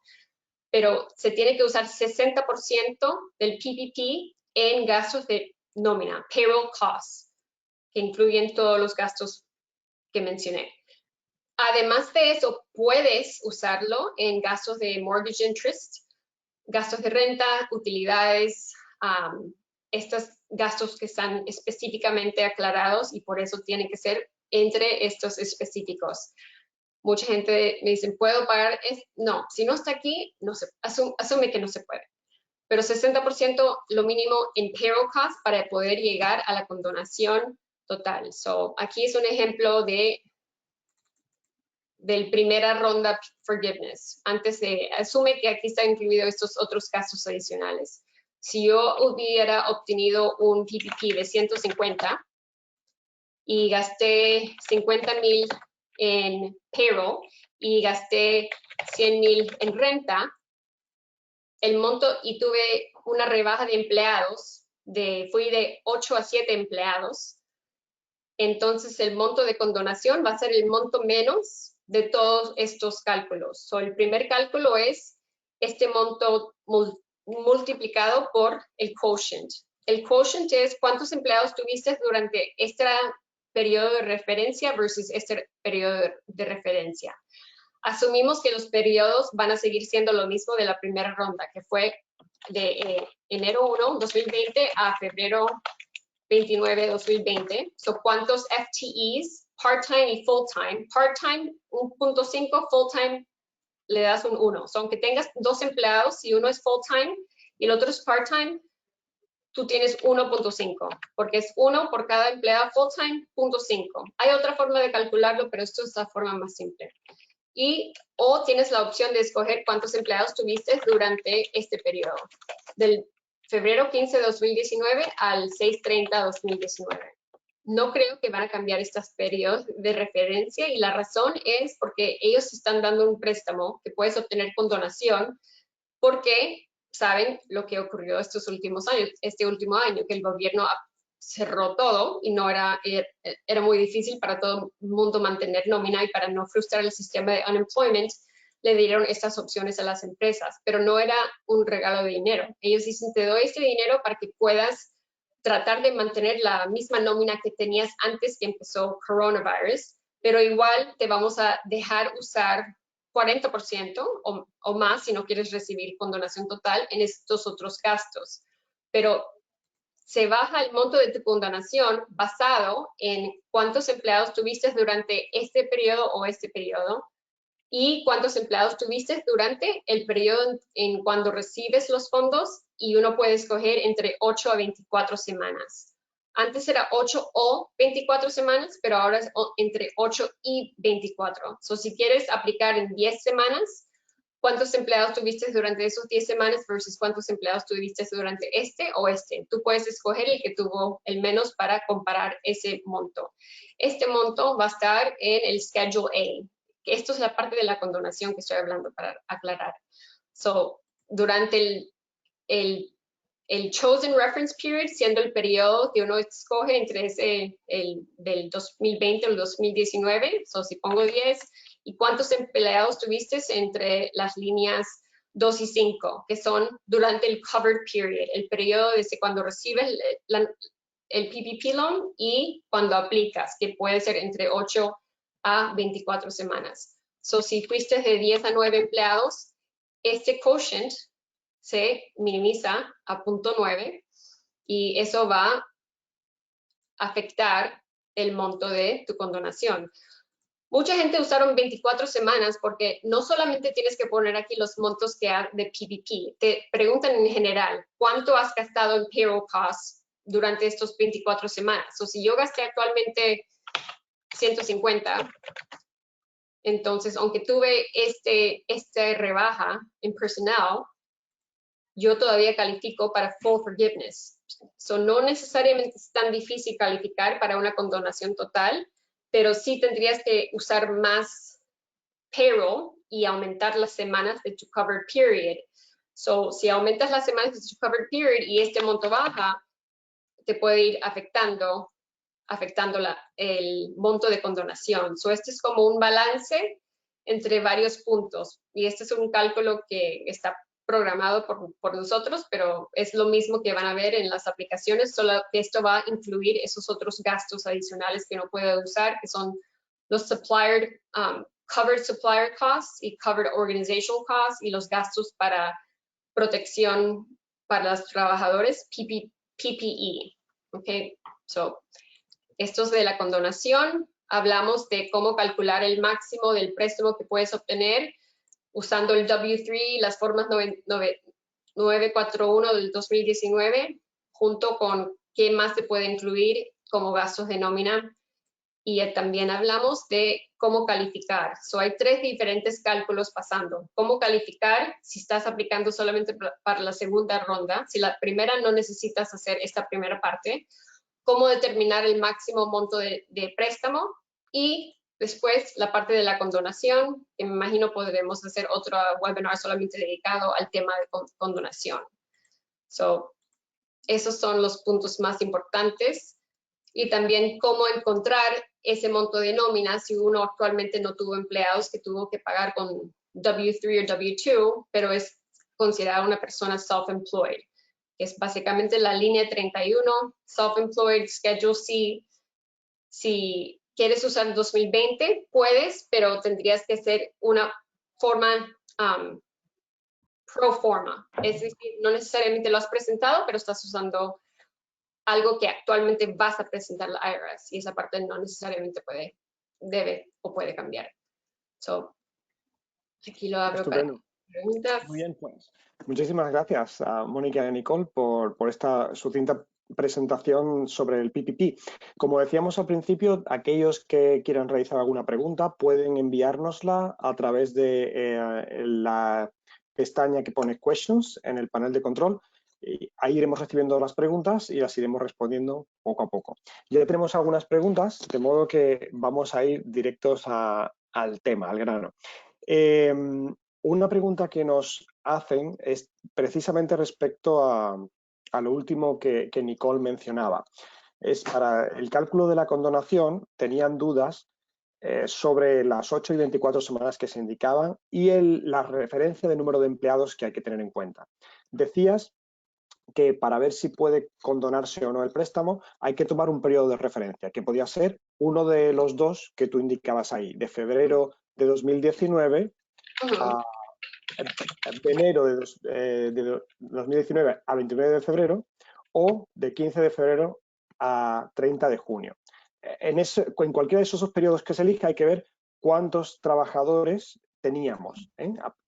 pero se tiene que usar 60% del PPP en gastos de nómina, payroll costs, que incluyen todos los gastos que mencioné. Además de eso, puedes usarlo en gastos de mortgage interest, gastos de renta, utilidades, estos gastos que están específicamente aclarados y por eso tienen que ser entre estos específicos. Mucha gente me dice, ¿puedo pagar? No, si no está aquí, no se, asume que no se puede. Pero 60% lo mínimo en payroll costs para poder llegar a la condonación total. So, aquí es un ejemplo del primera ronda forgiveness. Asume que aquí están incluidos estos otros gastos adicionales. Si yo hubiera obtenido un PPP de 150 y gasté 50,000 en payroll y gasté 100,000 en renta, el monto, y tuve una rebaja de empleados, fui de 8 a 7 empleados, entonces el monto de condonación va a ser el monto menos de todos estos cálculos. So, el primer cálculo es este monto multiplicado por el quotient. El quotient es cuántos empleados tuviste durante este periodo de referencia versus este periodo de referencia. Asumimos que los periodos van a seguir siendo lo mismo de la primera ronda, que fue de enero 1, 2020 a febrero 29, 2020. So, ¿cuántos FTEs, part-time y full-time? Part-time, 1.5, full-time le das un 1. So, aunque tengas 2 empleados, si uno es full-time y el otro es part-time, tú tienes 1.5, porque es 1 por cada empleado full-time, 0.5. Hay otra forma de calcularlo, pero esto es la forma más simple. O tienes la opción de escoger cuántos empleados tuviste durante este periodo, del febrero 15 de 2019 al 6/30 de 2019. No creo que van a cambiar estos periodos de referencia y la razón es porque ellos están dando un préstamo que puedes obtener con donación porque saben lo que ocurrió estos últimos años, este último año, que el gobierno cerró todo y no era muy difícil para todo el mundo mantener nómina, y para no frustrar el sistema de unemployment, le dieron estas opciones a las empresas, pero no era un regalo de dinero. Ellos dicen, te doy este dinero para que puedas tratar de mantener la misma nómina que tenías antes que empezó coronavirus, pero igual te vamos a dejar usar 40% o más si no quieres recibir condonación total en estos otros gastos. Pero se baja el monto de tu condonación basado en cuántos empleados tuviste durante este periodo o este periodo y cuántos empleados tuviste durante el periodo en cuando recibes los fondos, y uno puede escoger entre 8 a 24 semanas. Antes era 8 o 24 semanas, pero ahora es entre 8 y 24. So, si quieres aplicar en 10 semanas, ¿cuántos empleados tuviste durante esos 10 semanas versus cuántos empleados tuviste durante este o este? Tú puedes escoger el que tuvo el menos para comparar ese monto. Este monto va a estar en el Schedule A. Esto es la parte de la condonación que estoy hablando, para aclarar. So, durante el chosen reference period, siendo el periodo que uno escoge entre del 2020 al 2019, so, si pongo 10, ¿y cuántos empleados tuviste entre las líneas 2 y 5, que son durante el covered period, el periodo desde cuando recibes el PPP loan y cuando aplicas, que puede ser entre 8 a 24 semanas. So, si fuiste de 10 a 9 empleados, este quotient se minimiza a 0.9 y eso va a afectar el monto de tu condonación. Mucha gente usaron 24 semanas porque no solamente tienes que poner aquí los montos que hay de PPP, te preguntan en general, ¿cuánto has gastado en payroll costs durante estos 24 semanas? O si yo gasté actualmente 150, entonces, aunque tuve este rebaja en personnel, yo todavía califico para full forgiveness. So, no necesariamente es tan difícil calificar para una condonación total, pero sí tendrías que usar más payroll y aumentar las semanas de tu covered period. So, si aumentas las semanas de tu covered period y este monto baja, te puede ir afectando el monto de condonación. So, este es como un balance entre varios puntos y este es un cálculo que está programado por nosotros, pero es lo mismo que van a ver en las aplicaciones, solo que esto va a incluir esos otros gastos adicionales que no puede usar, que son los covered supplier costs y covered organizational costs y los gastos para protección para los trabajadores, PPE. Okay, so estos de la condonación, hablamos de cómo calcular el máximo del préstamo que puedes obtener usando el W3, las formas 941 del 2019, junto con qué más se puede incluir como gastos de nómina. Y también hablamos de cómo calificar. So, hay 3 diferentes cálculos pasando. Cómo calificar si estás aplicando solamente para la segunda ronda. Si la primera no necesitas hacer esta primera parte. Cómo determinar el máximo monto de préstamo. Y después la parte de la condonación, que me imagino podremos hacer otro webinar solamente dedicado al tema de condonación. So, esos son los puntos más importantes. Y también cómo encontrar ese monto de nómina si uno actualmente no tuvo empleados que tuvo que pagar con W3 o W2, pero es considerada una persona self-employed. Es básicamente la línea 31, self-employed, Schedule C. Si quieres usar 2020, puedes, pero tendrías que ser una forma pro forma. Es decir, no necesariamente lo has presentado, pero estás usando algo que actualmente vas a presentar la IRS y esa parte no necesariamente debe o puede cambiar. So, aquí lo abro para preguntas. Muy bien, pues muchísimas gracias a Mónica y a Nicole por esta sucinta presentación sobre el PPP. Como decíamos al principio, aquellos que quieran realizar alguna pregunta pueden enviárnosla a través de la pestaña que pone Questions en el panel de control. Y ahí iremos recibiendo las preguntas y las iremos respondiendo poco a poco. Ya tenemos algunas preguntas, de modo que vamos a ir directos al tema, al grano. Una pregunta que nos hacen es precisamente respecto a lo último que Nicole mencionaba. Es para el cálculo de la condonación, tenían dudas sobre las 8 y 24 semanas que se indicaban y la referencia de número de empleados que hay que tener en cuenta. Decías que para ver si puede condonarse o no el préstamo hay que tomar un periodo de referencia, que podía ser uno de los dos que tú indicabas ahí, de febrero de 2019 a de enero de 2019 a 29 de febrero o de 15 de febrero a 30 de junio. En cualquiera de esos dos periodos que se elija hay que ver cuántos trabajadores teníamos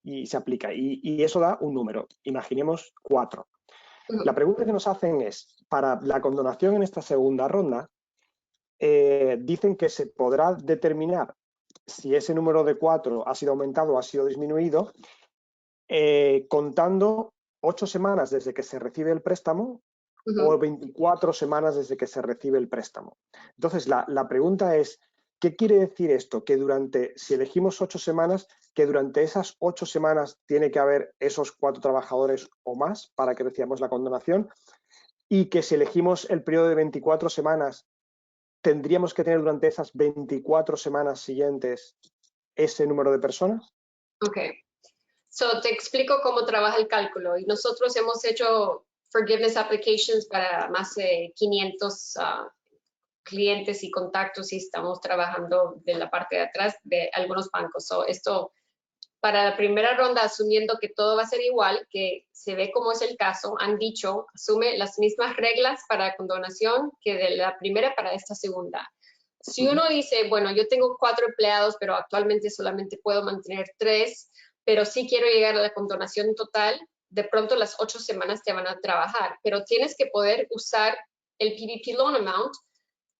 y se aplica. Y eso da un número, imaginemos 4. La pregunta que nos hacen es, para la condonación en esta segunda ronda, dicen que se podrá determinar si ese número de 4 ha sido aumentado o ha sido disminuido contando 8 semanas desde que se recibe el préstamo o 24 semanas desde que se recibe el préstamo. Entonces, la pregunta es, ¿qué quiere decir esto? Que si elegimos 8 semanas, que durante esas 8 semanas tiene que haber esos 4 trabajadores o más para que recibamos la condonación y que si elegimos el periodo de 24 semanas, tendríamos que tener durante esas 24 semanas siguientes ese número de personas. Ok. So, te explico cómo trabaja el cálculo. Y nosotros hemos hecho forgiveness applications para más de 500 clientes y contactos y estamos trabajando de la parte de atrás de algunos bancos. So, esto, para la primera ronda, asumiendo que todo va a ser igual, que se ve como es el caso, han dicho, asume las mismas reglas para condonación que de la primera para esta segunda. Si uno dice, bueno, yo tengo 4 empleados, pero actualmente solamente puedo mantener 3, pero sí quiero llegar a la condonación total, de pronto las 8 semanas te van a trabajar, pero tienes que poder usar el PPP Loan Amount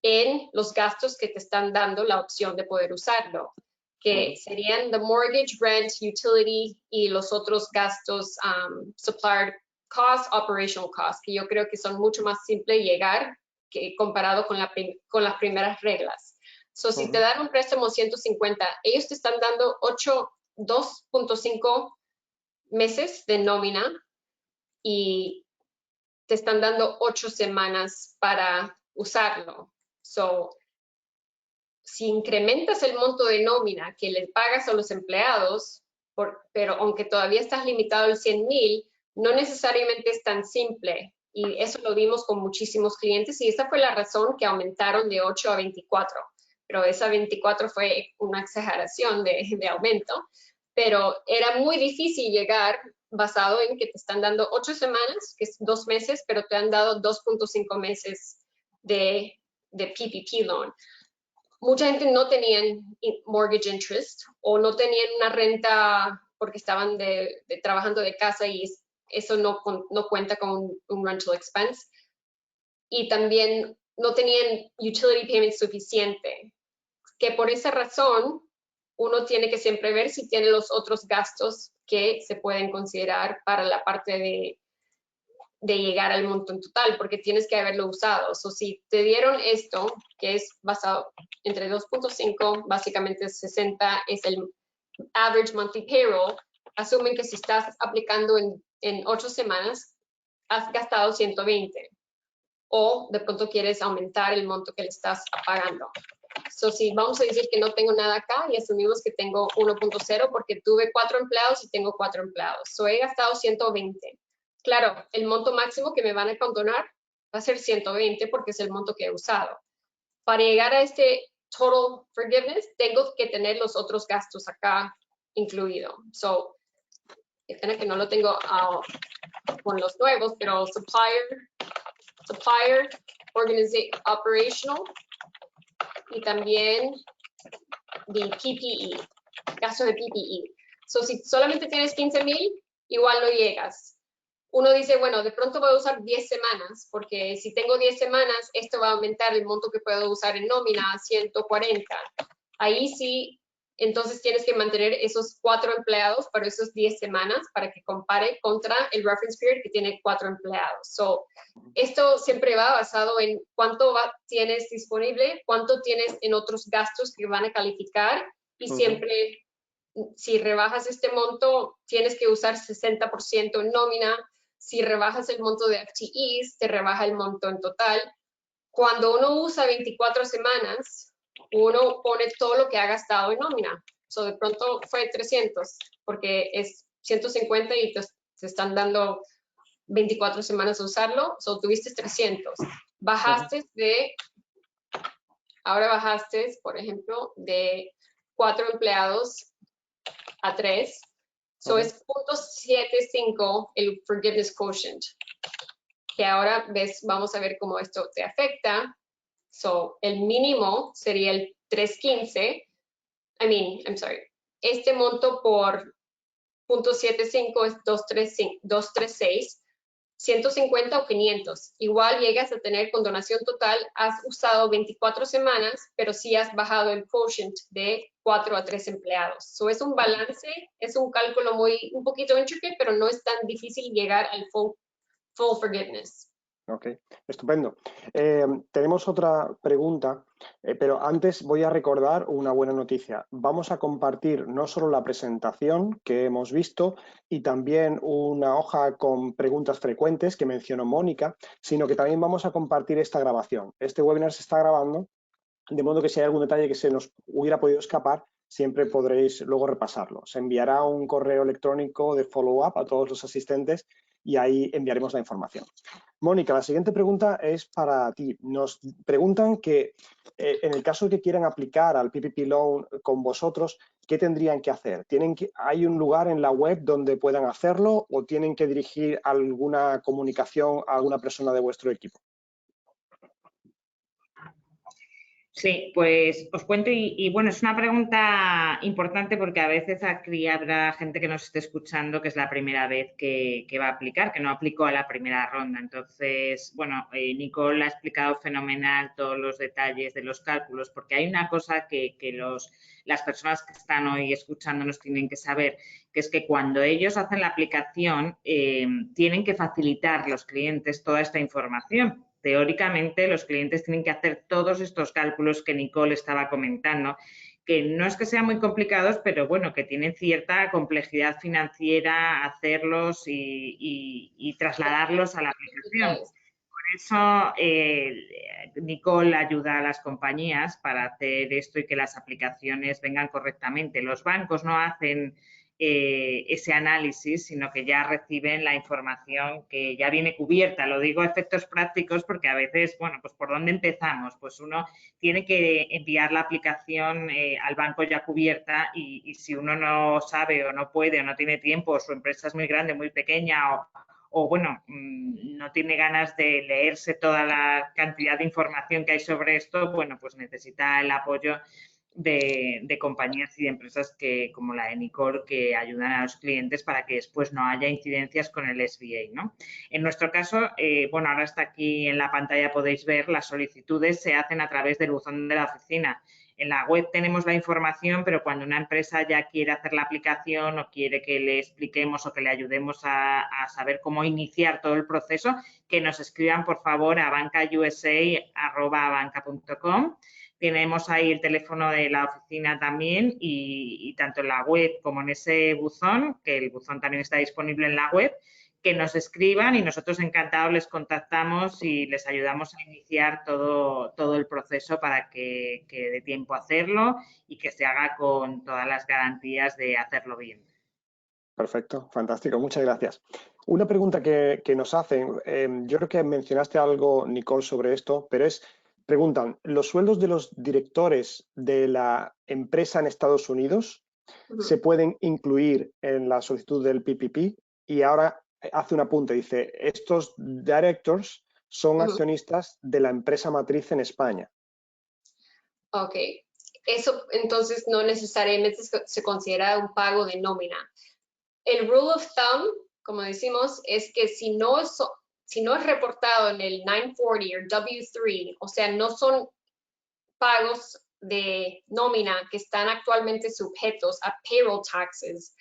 en los gastos que te están dando la opción de poder usarlo, que serían the mortgage, rent, utility y los otros gastos, supplier cost, operational cost, que yo creo que son mucho más simples llegar que comparado con las primeras reglas. So, si te dan un préstamo 150, ellos te están dando 2.5 meses de nómina y te están dando 8 semanas para usarlo. So, si incrementas el monto de nómina que le pagas a los empleados, pero aunque todavía estás limitado al 100,000, no necesariamente es tan simple. Y eso lo vimos con muchísimos clientes y esa fue la razón que aumentaron de 8 a 24. Pero esa 24 fue una exageración de aumento. Pero era muy difícil llegar basado en que te están dando 8 semanas, que es 2 meses, pero te han dado 2.5 meses de PPP loan. Mucha gente no tenían mortgage interest o no tenían una renta porque estaban trabajando de casa y eso no cuenta con un rental expense. Y también no tenían utility payment suficiente, que por esa razón uno tiene que siempre ver si tiene los otros gastos que se pueden considerar para la parte de llegar al monto en total, porque tienes que haberlo usado. O si te dieron esto, que es basado entre 2.5, básicamente 60 es el average monthly payroll, asumen que si estás aplicando en 8 semanas, has gastado 120. O de pronto quieres aumentar el monto que le estás pagando. So, si vamos a decir que no tengo nada acá y asumimos que tengo 1.0 porque tuve 4 empleados y tengo 4 empleados. So, he gastado 120. Claro, el monto máximo que me van a condonar va a ser 120 porque es el monto que he usado. Para llegar a este total forgiveness, tengo que tener los otros gastos acá incluido. So, qué pena que no lo tengo con los nuevos, pero supplier, operational y también de PPE, gasto de PPE. So, si solamente tienes 15,000, igual no llegas. Uno dice, bueno, de pronto voy a usar 10 semanas, porque si tengo 10 semanas, esto va a aumentar el monto que puedo usar en nómina a 140. Ahí sí, entonces tienes que mantener esos 4 empleados para esos 10 semanas para que compare contra el reference period que tiene 4 empleados. So, esto siempre va basado en cuánto tienes disponible, cuánto tienes en otros gastos que van a calificar y siempre, si rebajas este monto, tienes que usar 60% en nómina. Si rebajas el monto de FTEs, te rebaja el monto en total. Cuando uno usa 24 semanas, uno pone todo lo que ha gastado en nómina. So, de pronto fue 300, porque es 150 y te están dando 24 semanas a usarlo. So, tuviste 300. Ahora bajaste, por ejemplo, de 4 empleados a 3. So, es 0.75 el forgiveness quotient. Que ahora vamos a ver cómo esto te afecta. So, el mínimo sería el 315. Este monto por 0.75 es 236, 150 o 500. Igual llegas a tener condonación total, has usado 24 semanas, pero sí has bajado el quotient de 4 a 3 empleados. So, es un balance, es un cálculo un poquito intricate, pero no es tan difícil llegar al full forgiveness. Ok, estupendo. Tenemos otra pregunta, pero antes voy a recordar una buena noticia. Vamos a compartir no solo la presentación que hemos visto y también una hoja con preguntas frecuentes que mencionó Mónica, sino que también vamos a compartir esta grabación. Este webinar se está grabando, de modo que si hay algún detalle que se nos hubiera podido escapar, siempre podréis luego repasarlo. Se enviará un correo electrónico de follow-up a todos los asistentes y ahí enviaremos la información. Mónica, la siguiente pregunta es para ti. Nos preguntan que en el caso de que quieran aplicar al PPP Loan con vosotros, ¿qué tendrían que hacer? ¿Hay un lugar en la web donde puedan hacerlo o tienen que dirigir alguna comunicación a alguna persona de vuestro equipo? Sí, pues os cuento y bueno, es una pregunta importante porque a veces aquí habrá gente que nos esté escuchando que es la primera vez que va a aplicar, que no aplicó a la primera ronda. Entonces, bueno, Nicole ha explicado fenomenal todos los detalles de los cálculos, porque hay una cosa que las personas que están hoy escuchándonos tienen que saber, que es que cuando ellos hacen la aplicación tienen que facilitar a los clientes toda esta información. Teóricamente, los clientes tienen que hacer todos estos cálculos que Nicole estaba comentando, que no es que sean muy complicados, pero bueno, que tienen cierta complejidad financiera hacerlos y trasladarlos a la aplicación. Por eso, Nicole ayuda a las compañías para hacer esto y que las aplicaciones vengan correctamente. Los bancos no hacen ese análisis, sino que ya reciben la información que ya viene cubierta. Lo digo a efectos prácticos porque a veces, bueno, pues ¿por dónde empezamos? Pues uno tiene que enviar la aplicación al banco ya cubierta y si uno no sabe o no puede o no tiene tiempo o su empresa es muy grande, muy pequeña o bueno, no tiene ganas de leerse toda la cantidad de información que hay sobre esto, bueno, pues necesita el apoyo de compañías y de empresas como la de Nicole, que ayudan a los clientes para que después no haya incidencias con el SBA, ¿no? En nuestro caso, bueno, ahora está aquí en la pantalla, podéis ver, las solicitudes se hacen a través del buzón de la oficina. En la web tenemos la información, pero cuando una empresa ya quiere hacer la aplicación o quiere que le expliquemos o que le ayudemos a saber cómo iniciar todo el proceso, que nos escriban, por favor, a bancausa@banca.com. Tenemos ahí el teléfono de la oficina también y tanto en la web como en ese buzón, que el buzón también está disponible en la web, que nos escriban y nosotros encantados les contactamos y les ayudamos a iniciar todo el proceso para que dé tiempo a hacerlo y que se haga con todas las garantías de hacerlo bien. Perfecto, fantástico, muchas gracias. Una pregunta que nos hacen, yo creo que mencionaste algo, Nicole, sobre esto, pero preguntan, ¿los sueldos de los directores de la empresa en Estados Unidos se pueden incluir en la solicitud del PPP? Y ahora hace un apunte, dice, estos directors son accionistas de la empresa matriz en España. Ok, eso entonces no necesariamente se considera un pago de nómina. El rule of thumb, como decimos, es que si no es reportado en el 940 o W3, o sea, no son pagos de nómina que están actualmente sujetos a payroll taxes,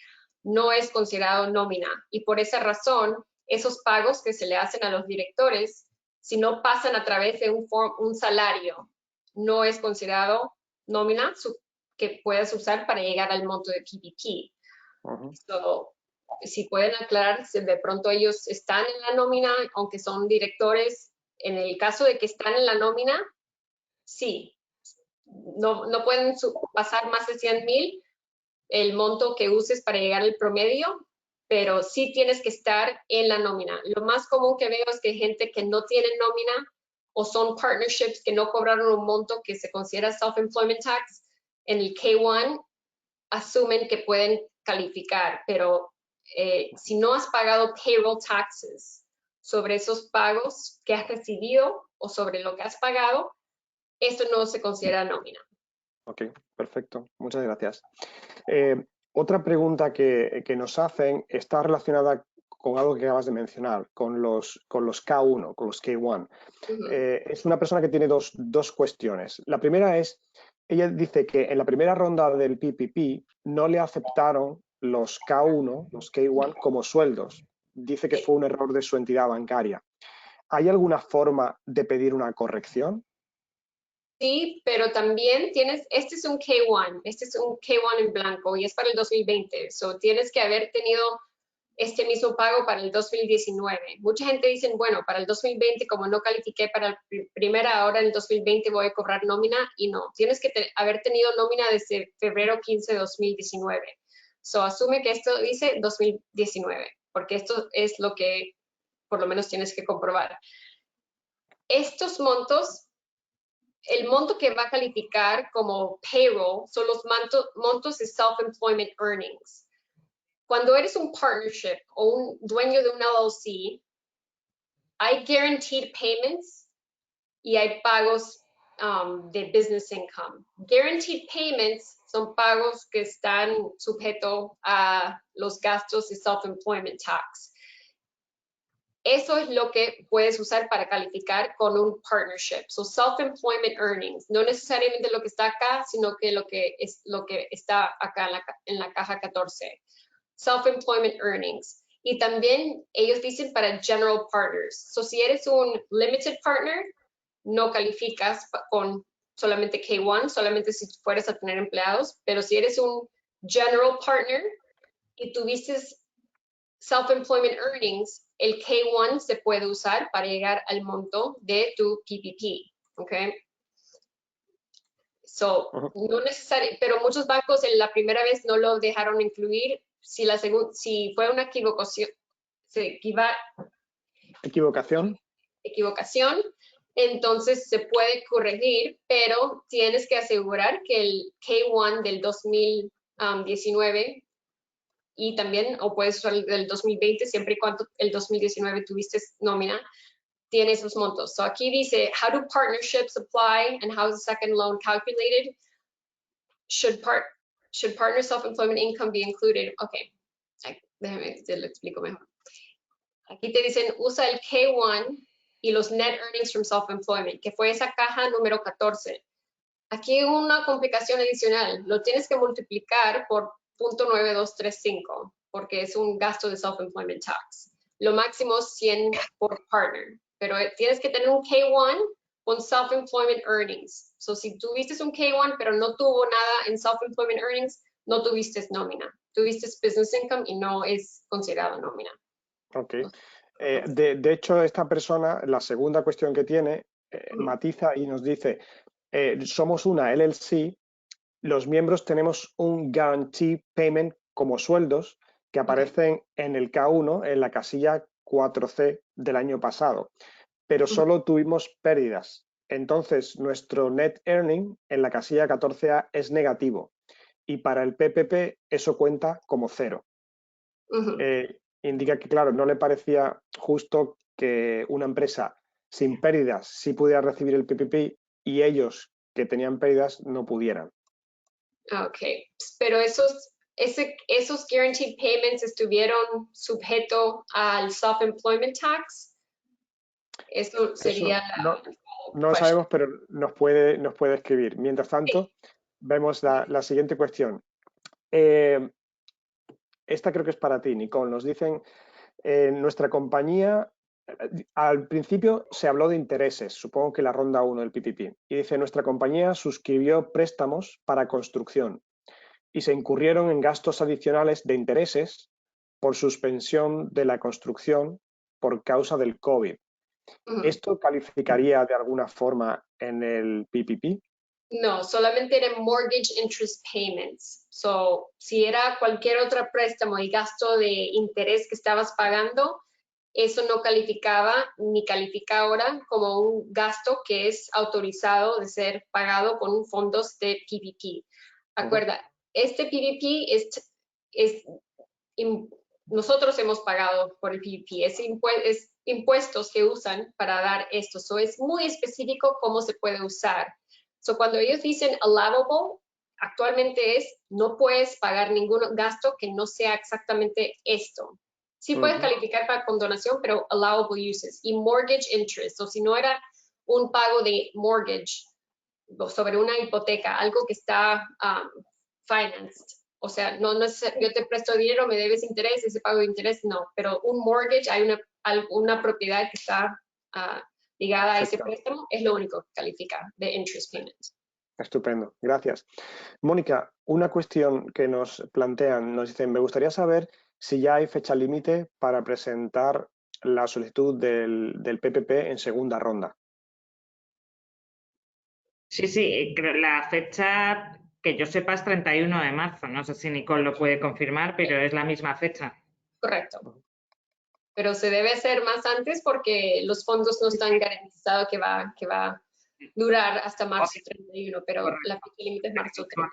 no es considerado nómina. Y por esa razón, esos pagos que se le hacen a los directores, si no pasan a través de un salario, no es considerado nómina que puedas usar para llegar al monto de PPP. So, si pueden aclarar si de pronto ellos están en la nómina, aunque son directores, en el caso de que están en la nómina, sí, no pueden pasar más de 100,000 el monto que uses para llegar al promedio, pero sí tienes que estar en la nómina. Lo más común que veo es que gente que no tiene nómina o son partnerships que no cobraron un monto que se considera self-employment tax, en el K1 asumen que pueden calificar, pero si no has pagado payroll taxes sobre esos pagos que has recibido o sobre lo que has pagado, esto no se considera nómina. Ok, perfecto. Muchas gracias. Otra pregunta que nos hacen está relacionada con algo que acabas de mencionar, con los K1, con los K1. Es una persona que tiene dos cuestiones. La primera es, ella dice que en la primera ronda del PPP no le aceptaron los K1, los K1 como sueldos. Dice que fue un error de su entidad bancaria. ¿Hay alguna forma de pedir una corrección? Sí, pero también este es un K1, este es un K1 en blanco y es para el 2020. So, tienes que haber tenido este mismo pago para el 2019. Mucha gente dice, bueno, para el 2020, como no califiqué para la primera, ahora en el 2020 voy a cobrar nómina, y no. Tienes que haber tenido nómina desde febrero 15 de 2019. So, asume que esto dice 2019, porque esto es lo que por lo menos tienes que comprobar. Estos montos, el monto que va a calificar como payroll son los montos de self-employment earnings. Cuando eres un partnership o un dueño de un LLC, hay guaranteed payments y hay pagos de business income. Guaranteed payments son pagos que están sujetos a los gastos de self-employment tax. Eso es lo que puedes usar para calificar con un partnership. So self-employment earnings, no necesariamente lo que está acá, sino que lo que está acá en la caja 14. Self-employment earnings. Y también ellos dicen para general partners. So si eres un limited partner, no calificas con solamente K1, solamente si fueras a tener empleados, pero si eres un general partner y tuviste self-employment earnings, el K1 se puede usar para llegar al monto de tu PPP, ¿ok? So, no necesariamente, pero muchos bancos en la primera vez no lo dejaron incluir. Si fue una equivocación, entonces se puede corregir, pero tienes que asegurar que el K1 del 2019 y también, o puedes usar el del 2020, siempre y cuando el 2019 tuviste nómina, tiene esos montos. So aquí dice, how do partnerships apply and how is the second loan calculated? Should partner self-employment income be included? Ok, déjame, te lo explico mejor. Aquí te dicen, usa el K1 y los net earnings from self-employment, que fue esa caja número 14. Aquí una complicación adicional, lo tienes que multiplicar por 0.9235, porque es un gasto de self-employment tax. Lo máximo es 100 por partner, pero tienes que tener un K1 con self-employment earnings. So, si tuviste un K1, pero no tuvo nada en self-employment earnings, no tuviste nómina. Tuviste business income y no es considerado nómina. Ok. De hecho, esta persona, la segunda cuestión que tiene, matiza y nos dice, somos una LLC, los miembros tenemos un guarantee payment como sueldos que aparecen en el K1, en la casilla 4C del año pasado, pero solo tuvimos pérdidas. Entonces, nuestro net earning en la casilla 14A es negativo y para el PPP eso cuenta como cero. Indica que, claro, no le parecía justo que una empresa sin pérdidas sí pudiera recibir el PPP y ellos que tenían pérdidas no pudieran. Ok, pero esos guaranteed payments estuvieron sujetos al self-employment tax. Eso sería no lo sabemos, pero nos puede escribir. Mientras tanto, vemos la siguiente cuestión. Esta creo que es para ti, Nicole. Nos dicen, nuestra compañía, al principio se habló de intereses, supongo que la ronda 1 del PPP, y dice, nuestra compañía suscribió préstamos para construcción y se incurrieron en gastos adicionales de intereses por suspensión de la construcción por causa del COVID. ¿Esto calificaría de alguna forma en el PPP? No, solamente eran mortgage interest payments. So, si era cualquier otro préstamo y gasto de interés que estabas pagando, eso no calificaba ni califica ahora como un gasto que es autorizado de ser pagado con fondos de PPP. Acuerda, este PPP nosotros hemos pagado por el PPP, es impuestos que usan para dar esto. So, es muy específico cómo se puede usar. So, cuando ellos dicen allowable, actualmente no puedes pagar ningún gasto que no sea exactamente esto. Sí puedes calificar para condonación, pero allowable uses. Y mortgage interest, o si no era un pago de mortgage sobre una hipoteca, algo que está financed. O sea, no es yo te presto dinero, me debes interés, ese pago de interés, no. Pero un mortgage, hay una propiedad que está ligada a ese préstamo, es lo único que califica de interest payments. Estupendo, gracias. Mónica, una cuestión que nos plantean, nos dicen, me gustaría saber si ya hay fecha límite para presentar la solicitud del PPP en segunda ronda. Sí, la fecha que yo sepa es 31 de marzo. No sé si Nicole lo puede confirmar, pero es la misma fecha. Correcto. Pero se debe hacer más antes porque los fondos no están garantizados que va a durar hasta marzo 31, pero la fecha límite es marzo 31.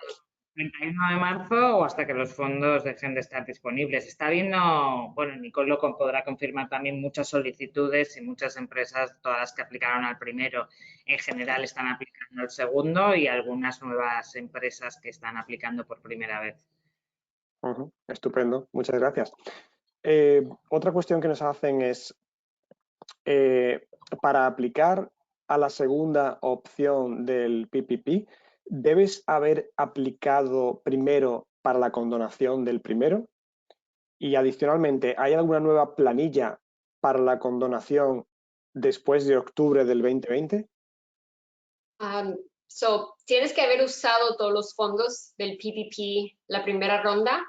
31 de marzo o hasta que los fondos dejen de estar disponibles. Está habiendo, bueno, Nicole lo podrá confirmar también, muchas solicitudes y muchas empresas, todas las que aplicaron al primero, en general están aplicando al segundo y algunas nuevas empresas que están aplicando por primera vez. Estupendo, muchas gracias. Otra cuestión que nos hacen es, para aplicar a la segunda opción del PPP, ¿debes haber aplicado primero para la condonación del primero? Y adicionalmente, ¿hay alguna nueva planilla para la condonación después de octubre del 2020? Tienes que haber usado todos los fondos del PPP la primera ronda,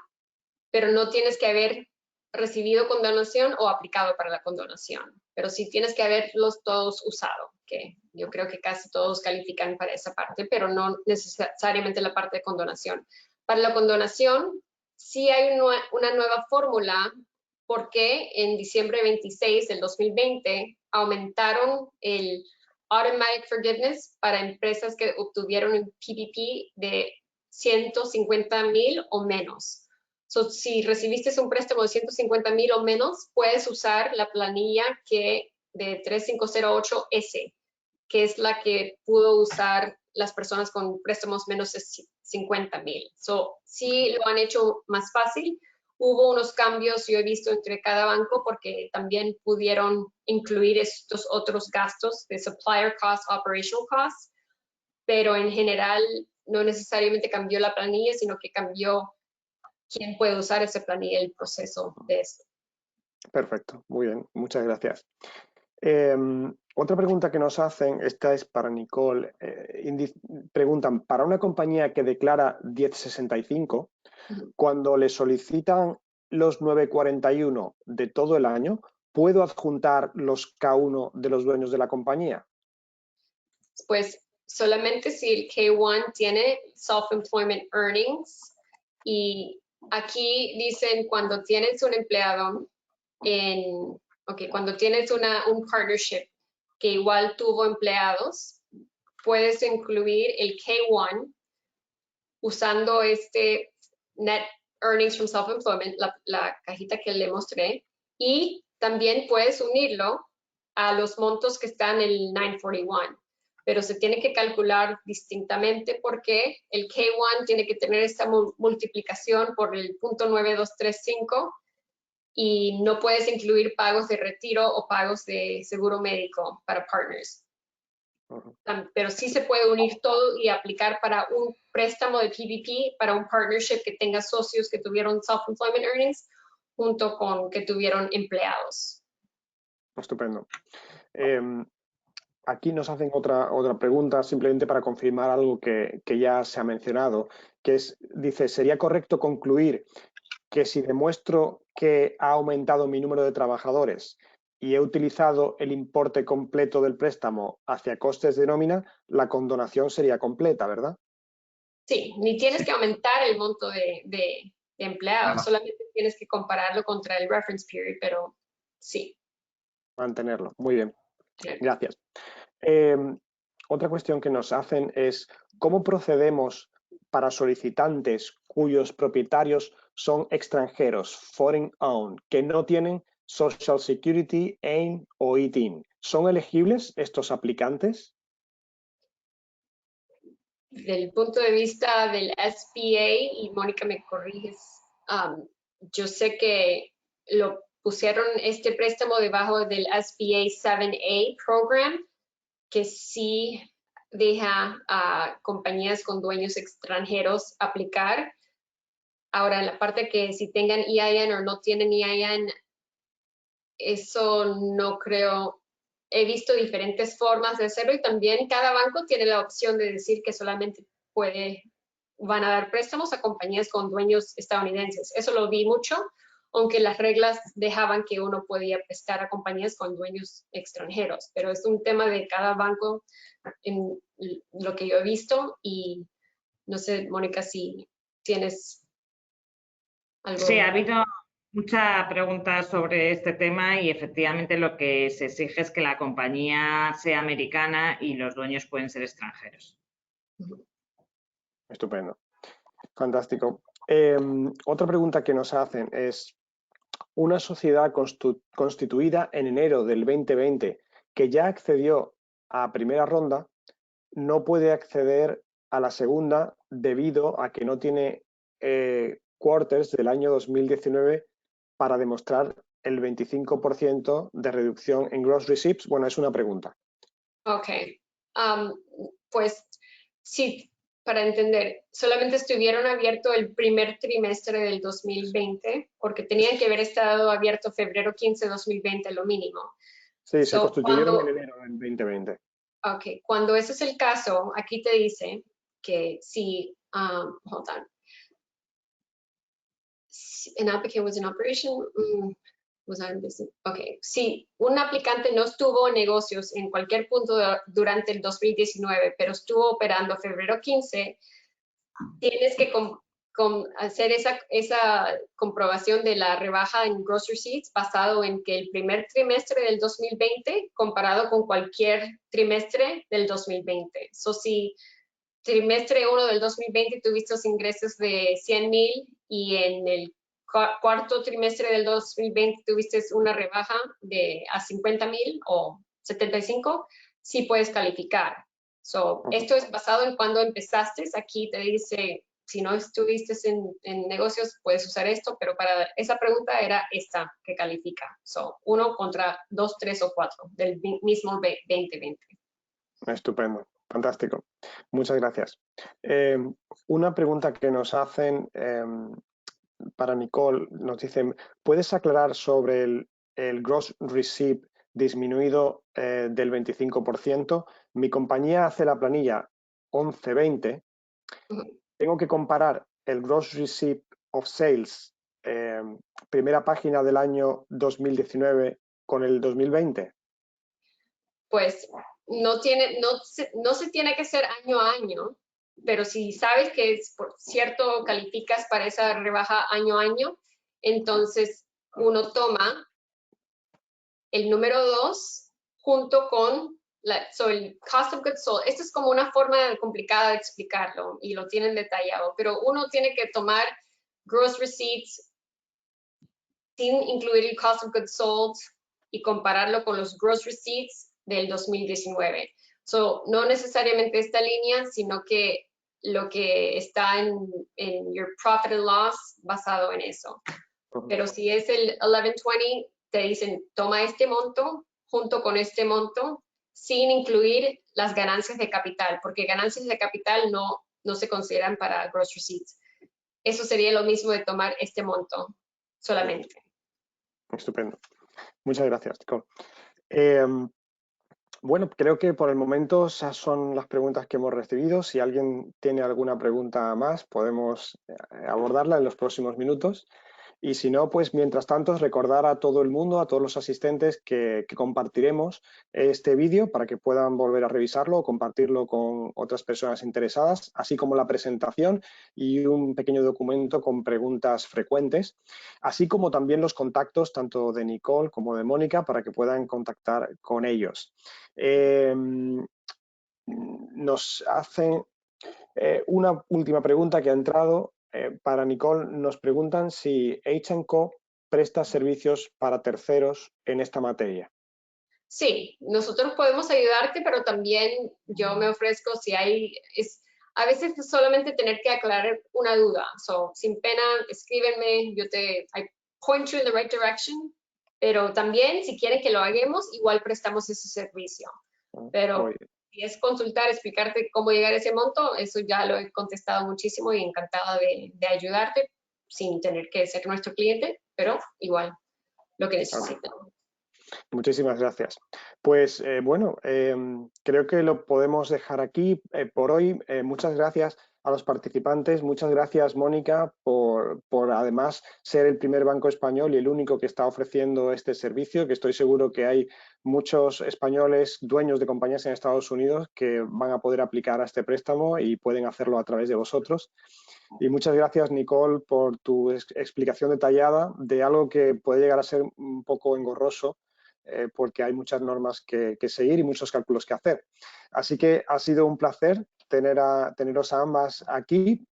pero no tienes que haber recibido condonación o aplicado para la condonación. Pero sí tienes que haberlos todos usado, que yo creo que casi todos califican para esa parte, pero no necesariamente la parte de condonación. Para la condonación, sí hay una nueva fórmula porque en diciembre 26 del 2020 aumentaron el Automatic Forgiveness para empresas que obtuvieron un PPP de 150,000 o menos. Si recibiste un préstamo de 150,000 o menos, puedes usar la planilla de 3508S, que es la que pudo usar las personas con préstamos menos de 50,000. Sí lo han hecho más fácil. Hubo unos cambios, yo he visto, entre cada banco porque también pudieron incluir estos otros gastos de supplier cost, operational cost, pero en general no necesariamente cambió la planilla, sino que cambió quién puede usar esa planilla y el proceso de esto. Perfecto, muy bien, muchas gracias. Otra pregunta que nos hacen, esta es para Nicole, preguntan, para una compañía que declara 1065, cuando le solicitan los 941 de todo el año, ¿puedo adjuntar los K1 de los dueños de la compañía? Pues solamente si el K1 tiene self-employment earnings, y aquí dicen cuando tienes un empleado cuando tienes un partnership que igual tuvo empleados, puedes incluir el K1 usando este Net Earnings from Self-Employment, la cajita que le mostré, y también puedes unirlo a los montos que están en el 941, pero se tiene que calcular distintamente porque el K1 tiene que tener esta multiplicación por el 0.9235 y no puedes incluir pagos de retiro o pagos de seguro médico para partners. Pero sí se puede unir todo y aplicar para un préstamo de PPP, para un partnership que tenga socios que tuvieron self-employment earnings junto con que tuvieron empleados. Estupendo. Aquí nos hacen otra pregunta, simplemente para confirmar algo que ya se ha mencionado, que dice, ¿sería correcto concluir que si demuestro que ha aumentado mi número de trabajadores y he utilizado el importe completo del préstamo hacia costes de nómina, la condonación sería completa, ¿verdad? Sí, ni tienes que aumentar el monto de empleados, solamente tienes que compararlo contra el reference period, pero sí. Mantenerlo, muy bien. Gracias. Otra cuestión que nos hacen es, ¿cómo procedemos para solicitantes cuyos propietarios son extranjeros, foreign owned, que no tienen Social Security, AIM o ITIN? ¿Son elegibles estos aplicantes? Del punto de vista del SBA, y Mónica me corriges, yo sé que lo pusieron este préstamo debajo del SBA 7A program, que sí deja a compañías con dueños extranjeros aplicar. Ahora, en la parte que si tengan EIN o no tienen EIN, eso no creo. He visto diferentes formas de hacerlo y también cada banco tiene la opción de decir que solamente van a dar préstamos a compañías con dueños estadounidenses. Eso lo vi mucho, aunque las reglas dejaban que uno podía prestar a compañías con dueños extranjeros, pero es un tema de cada banco en lo que yo he visto y no sé, Mónica, si tienes algo. Sí, ha habido mucha pregunta sobre este tema y efectivamente lo que se exige es que la compañía sea americana y los dueños pueden ser extranjeros. Estupendo. Fantástico. Otra pregunta que nos hacen es, una sociedad constituida en enero del 2020 que ya accedió a primera ronda no puede acceder a la segunda debido a que no tiene quarters del año 2019 para demostrar el 25% de reducción en gross receipts. Bueno, es una pregunta. Ok. Pues sí, para entender, solamente estuvieron abiertos el primer trimestre del 2020 porque tenían que haber estado abierto febrero 15 de 2020, lo mínimo. Sí, se constituyeron en enero del 2020. Ok, cuando ese es el caso, aquí te dice que si, hold on. An applicant was in operation, was on business. Ok, si un aplicante no estuvo en negocios en cualquier punto durante el 2019, pero estuvo operando febrero 15, tienes que hacer esa comprobación de la rebaja en gross receipts basado en que el primer trimestre del 2020 comparado con cualquier trimestre del 2020. So, si trimestre 1 del 2020 tuviste los ingresos de 100,000 y en el cuarto trimestre del 2020 tuviste una rebaja a 50,000 o 75, sí puedes calificar. So, esto es basado en cuando empezaste. Aquí te dice, si no estuviste en negocios, puedes usar esto, pero para esa pregunta era esta que califica. So, 1 contra 2, 3 o 4 del mismo 2020. Estupendo, fantástico. Muchas gracias. Una pregunta que nos hacen para Nicole, nos dicen, ¿puedes aclarar sobre el gross receipt disminuido del 25%? Mi compañía hace la planilla 11-20. Tengo que comparar el gross receipt of sales, primera página del año 2019 con el 2020. Pues no se tiene que ser año a año, pero si sabes que es por cierto calificas para esa rebaja año a año, entonces uno toma el número 2 junto con el cost of goods sold. Esto es como una forma complicada de explicarlo y lo tienen detallado, pero uno tiene que tomar gross receipts sin incluir el cost of goods sold y compararlo con los gross receipts del 2019. So, no necesariamente esta línea, sino que lo que está en your profit and loss basado en eso. Pero si es el 1120, te dicen, toma este monto junto con este monto sin incluir las ganancias de capital, porque ganancias de capital no se consideran para gross receipts. Eso sería lo mismo de tomar este monto solamente. Estupendo. Muchas gracias, Nicole. Bueno, creo que por el momento esas son las preguntas que hemos recibido. Si alguien tiene alguna pregunta más, podemos abordarla en los próximos minutos. Y si no, pues mientras tanto, recordar a todo el mundo, a todos los asistentes, que compartiremos este vídeo para que puedan volver a revisarlo o compartirlo con otras personas interesadas, así como la presentación y un pequeño documento con preguntas frecuentes, así como también los contactos tanto de Nicole como de Mónica para que puedan contactar con ellos. Nos hacen una última pregunta que ha entrado. Para Nicole, nos preguntan si H&Co presta servicios para terceros en esta materia. Sí, nosotros podemos ayudarte, pero también yo me ofrezco si a veces solamente tener que aclarar una duda. So, sin pena, escríbenme, I point you in the right direction, pero también si quieren que lo hagamos, igual prestamos ese servicio. Pero si es consultar, explicarte cómo llegar a ese monto, eso ya lo he contestado muchísimo y encantada de ayudarte sin tener que ser nuestro cliente, pero igual lo que necesiten. Muchísimas gracias. Pues bueno, creo que lo podemos dejar aquí por hoy. Muchas gracias a los participantes. Muchas gracias, Mónica, por además ser el primer banco español y el único que está ofreciendo este servicio, que estoy seguro que hay muchos españoles dueños de compañías en Estados Unidos que van a poder aplicar a este préstamo y pueden hacerlo a través de vosotros. Y muchas gracias, Nicole, por tu explicación detallada de algo que puede llegar a ser un poco engorroso, porque hay muchas normas que seguir y muchos cálculos que hacer. Así que ha sido un placer teneros a ambas aquí.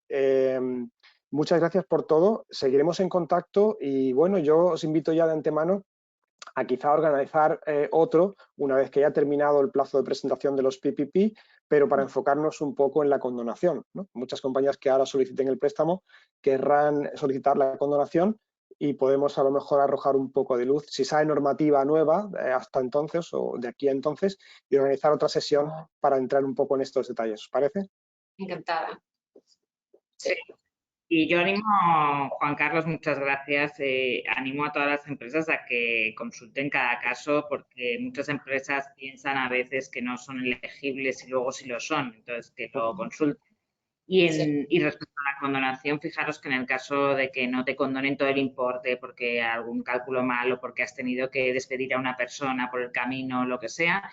Muchas gracias por todo. Seguiremos en contacto y bueno, yo os invito ya de antemano a quizá organizar otro una vez que haya terminado el plazo de presentación de los PPP, pero para enfocarnos un poco en la condonación, ¿no? Muchas compañías que ahora soliciten el préstamo querrán solicitar la condonación y podemos a lo mejor arrojar un poco de luz, si sale normativa nueva hasta entonces o de aquí a entonces, y organizar otra sesión para entrar un poco en estos detalles. ¿Os parece? Encantada. Sí. Y yo animo, Juan Carlos, muchas gracias, animo a todas las empresas a que consulten cada caso porque muchas empresas piensan a veces que no son elegibles y luego sí lo son, entonces que lo consulten. Y respecto a la condonación, fijaros que en el caso de que no te condonen todo el importe porque algún cálculo malo, porque has tenido que despedir a una persona por el camino, lo que sea,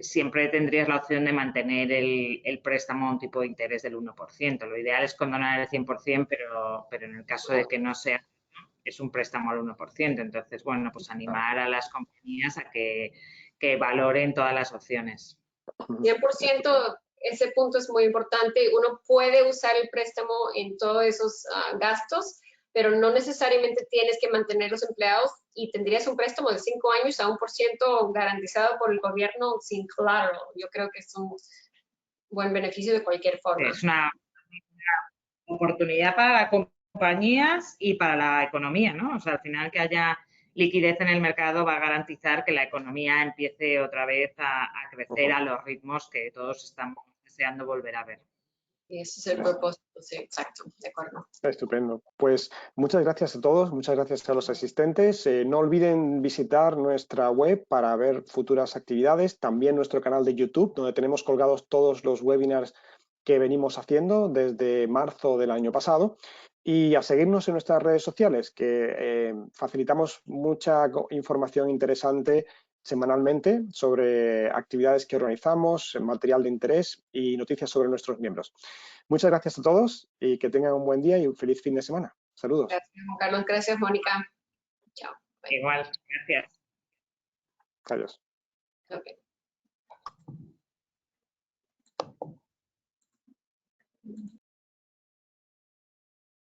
siempre tendrías la opción de mantener el préstamo a un tipo de interés del 1%. Lo ideal es condonar el 100%, pero en el caso de que no sea, es un préstamo al 1%. Entonces, bueno, pues animar a las compañías a que valoren todas las opciones. 100%, ese punto es muy importante. Uno puede usar el préstamo en todos esos gastos, pero no necesariamente tienes que mantener los empleados y tendrías un préstamo de 5 años a 1% garantizado por el gobierno sin collateral. Yo creo que es un buen beneficio de cualquier forma. Es una oportunidad para las compañías y para la economía, ¿no? O sea, al final que haya liquidez en el mercado va a garantizar que la economía empiece otra vez a crecer a los ritmos que todos estamos deseando volver a ver. Y ese es el propósito, sí, exacto, de acuerdo. Estupendo. Pues muchas gracias a todos, muchas gracias a los asistentes. No olviden visitar nuestra web para ver futuras actividades, también nuestro canal de YouTube, donde tenemos colgados todos los webinars que venimos haciendo desde marzo del año pasado, y a seguirnos en nuestras redes sociales, que facilitamos mucha información interesante semanalmente sobre actividades que organizamos, material de interés y noticias sobre nuestros miembros. Muchas gracias a todos y que tengan un buen día y un feliz fin de semana. Saludos. Gracias, Juan Carlos. Gracias, Mónica. Chao. Bye. Igual, gracias. Adiós. Okay.